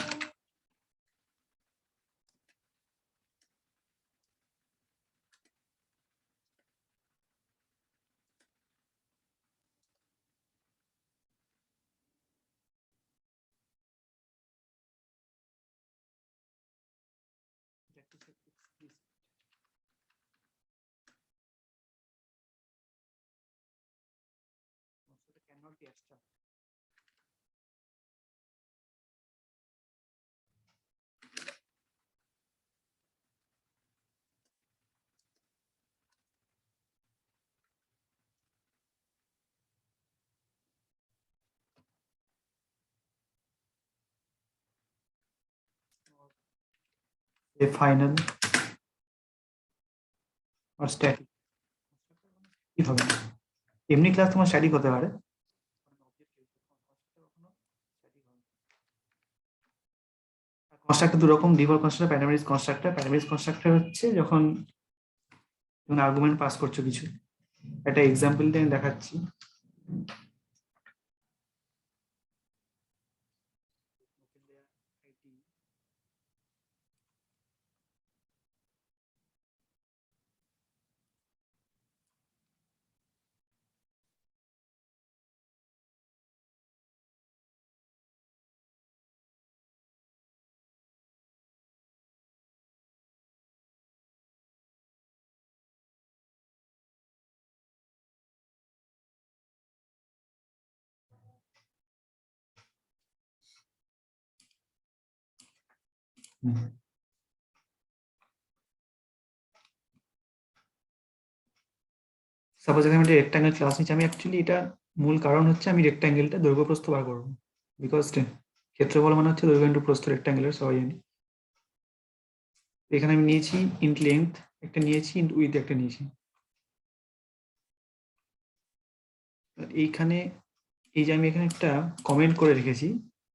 cannot be abstract. A final or static কি হবে? এমনি ক্লাস তোমার স্ট্যাটিক হতে পারে। কনস্ট্রাক্টর দু রকম, default constructor, parameterise constructor. Parameterise constructor হচ্ছে যখন আর্গুমেন্ট পাস করছো কিছু। একটা এক্সাম্পল দিয়ে আমি দেখাচ্ছি। সাপোজ এখানে আমি রেক্টাঙ্গেল ক্লাস নিচ্ছি, আমি অ্যাকচুয়ালি এটা মূল কারণ হচ্ছে আমি রেক্টাঙ্গেলটা দৈর্ঘ্য প্রস্থ বার করবো, বিকজ ক্ষেত্রফল মানে হচ্ছে দৈর্ঘ্য ইন্টু প্রস্থ রেক্টাঙ্গেলের, সবাই জানি। এখানে আমি নিয়েছি ইন্ট লেন্থ একটা নিয়েছি, ইন্ট উইথ একটা নিয়েছি। এইখানে এই যে আমি এখানে একটা কমেন্ট করে রেখেছি,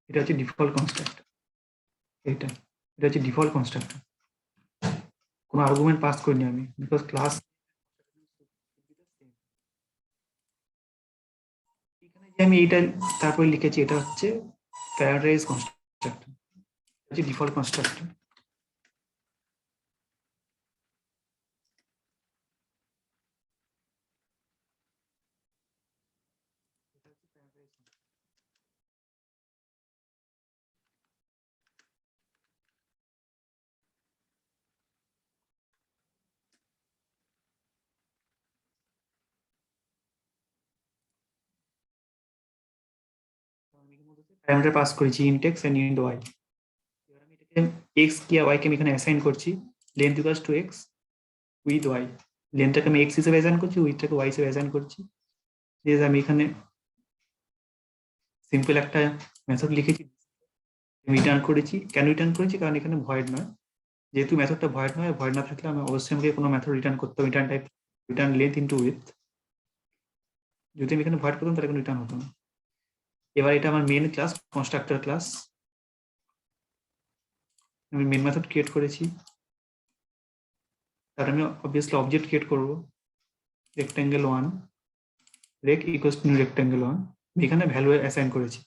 এটা হচ্ছে ডিফল্ট কনস্ট্রাক্টর। এটা হচ্ছে ডিফল্ট কনস্ট্রাক্টর, কোনো আর্গুমেন্ট পাস করিনি আমি, বিকজ ক্লাস এখানে যে আমি এইটা তারপরে লিখেছি, এটা হচ্ছে প্যারামিটারাইজ কনস্ট্রাক্টর, হচ্ছে ডিফল্ট কনস্ট্রাক্টর। প্যারামিটার পাস করেছি int X and int Y. এবার আমি এটাকে এক্স কি ওয়াই কে আমি এখানে অ্যাসাইন করছি, length equals to X with Y. লেন্থটাকে আমি এক্স হিসেবে অ্যাসাইন করছি, উইথটাকে ওয়াই হিসেবে অ্যাসাইন করছি। যে আমি এখানে সিম্পল একটা মেথড লিখেছি, রিটার্ন করেছি। কেন রিটার্ন করেছি? কারণ এখানে ভয়েড নয়, যেহেতু মেথডটা ভয়েড নয়, ভয়েড না থাকলে আমি অবশ্যই আমাকে কোনো মেথড রিটার্ন করতে হবে, return type return length into with. যদি আমি এখানে ভয়েড করতাম তাহলে কোনো রিটার্ন হতো না। এবার এটা আমার মেন ক্লাস, কনস্ট্রাক্টর ক্লাস। আমি মেন মেথড ক্রিয়েট করেছি, তার আমি অবভিয়াসলি অবজেক্ট ক্রিয়েট করব, rectangle 1 rake equals to new rectangle 1। এখানে ভ্যালু অ্যাসাইন করেছি,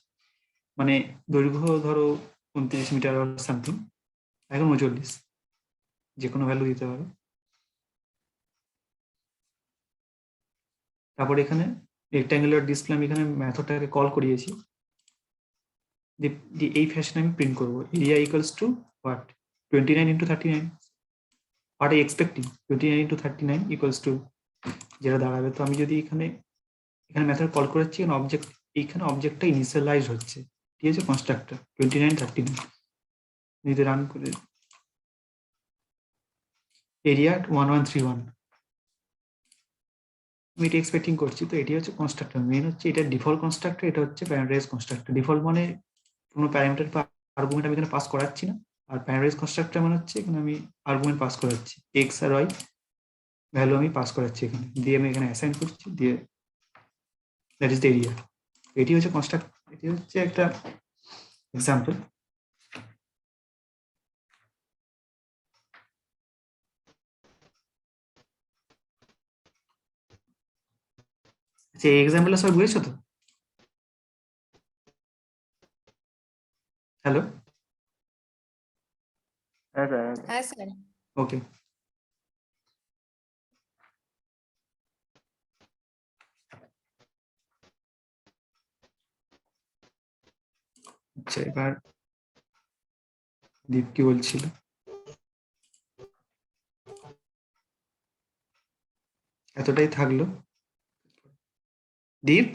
মানে দৈর্ঘ্য ধরো 29 মিটার সামথিং, এখন 39, যে কোনো ভ্যালু দিতে পারো। তারপর এখানে রেক্ট্যাঙ্গুলার ডিসপ্লে আমি এখানে মেথডটাকে কল করিয়েছি, এই ফ্যাশনে আমি প্রিন্ট করবো area equals to what 29 into 39, what I expecting 29 into 39 equals to যেটা দাঁড়াবে। তো আমি যদি এখানে মেথড কল করেছি, এইখানে অবজেক্টটা ইনিশিয়ালাইজ হচ্ছে, ঠিক আছে, কনস্ট্রাক্টর 29 39 যদি রান করে এরিয়া 1131 আমি এটা এক্সপেক্টিং করছি। তো এটি হচ্ছে কনস্ট্রাক্টর, মেন হচ্ছে এটা ডিফল্ট কনস্ট্রাক্টর, এটা হচ্ছে প্যারামিটারাইজ কনস্ট্রাক্টর। ডিফল্ট মানে কোনো প্যারামিটার বা আর্গুমেন্ট আমি এখানে পাস করাচ্ছি না, আর প্যারামিটারাইজ কনস্ট্রাক্টর মানে হচ্ছে এখানে আমি আর্গুমেন্ট পাস করাচ্ছি, এক্স আর ওয়াই ভ্যালু আমি পাস করাচ্ছি এখানে, দিয়ে আমি এখানে অ্যাসাইন করছি, দিয়ে দ্যাট ইজ দ্য এরিয়া। এটি হচ্ছে কনস্ট্রাক্ট, এটি হচ্ছে একটা এক্সাম্পল। আচ্ছা, এই এক্সাম্পলটা সবাই বুঝেছো তো? হ্যালো, হ্যাঁ স্যার। হ্যাঁ স্যার। ওকে। আচ্ছা, এবার দীপ কি বলছিল? এতটাই থাকলো। দীপ,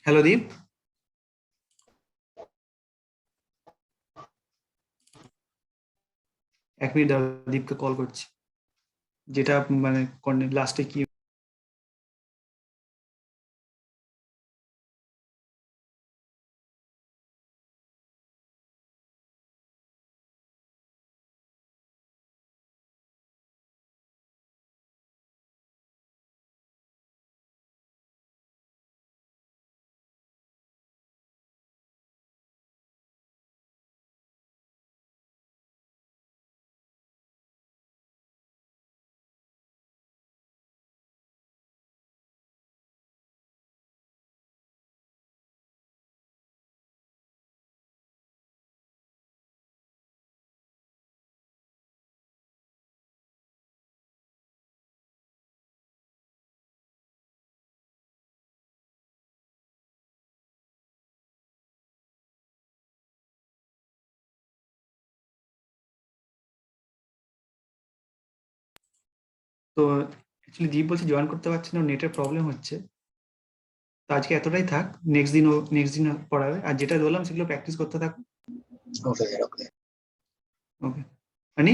হ্যালো দীপ, এক মিনিট দাঁড়াও, দীপকে কল করছি। যেটা মানে লাস্টে কি তো অ্যাকচুয়ালি দীপ বলছে জয়েন করতে পারছে না, নেটের প্রবলেম হচ্ছে। তো আজকে এতটাই থাক, নেক্সট দিন পড়াবে, আর যেটা বললাম সেগুলো প্র্যাকটিস করতে থাকো। ওকে স্যার, ওকে। ওকে।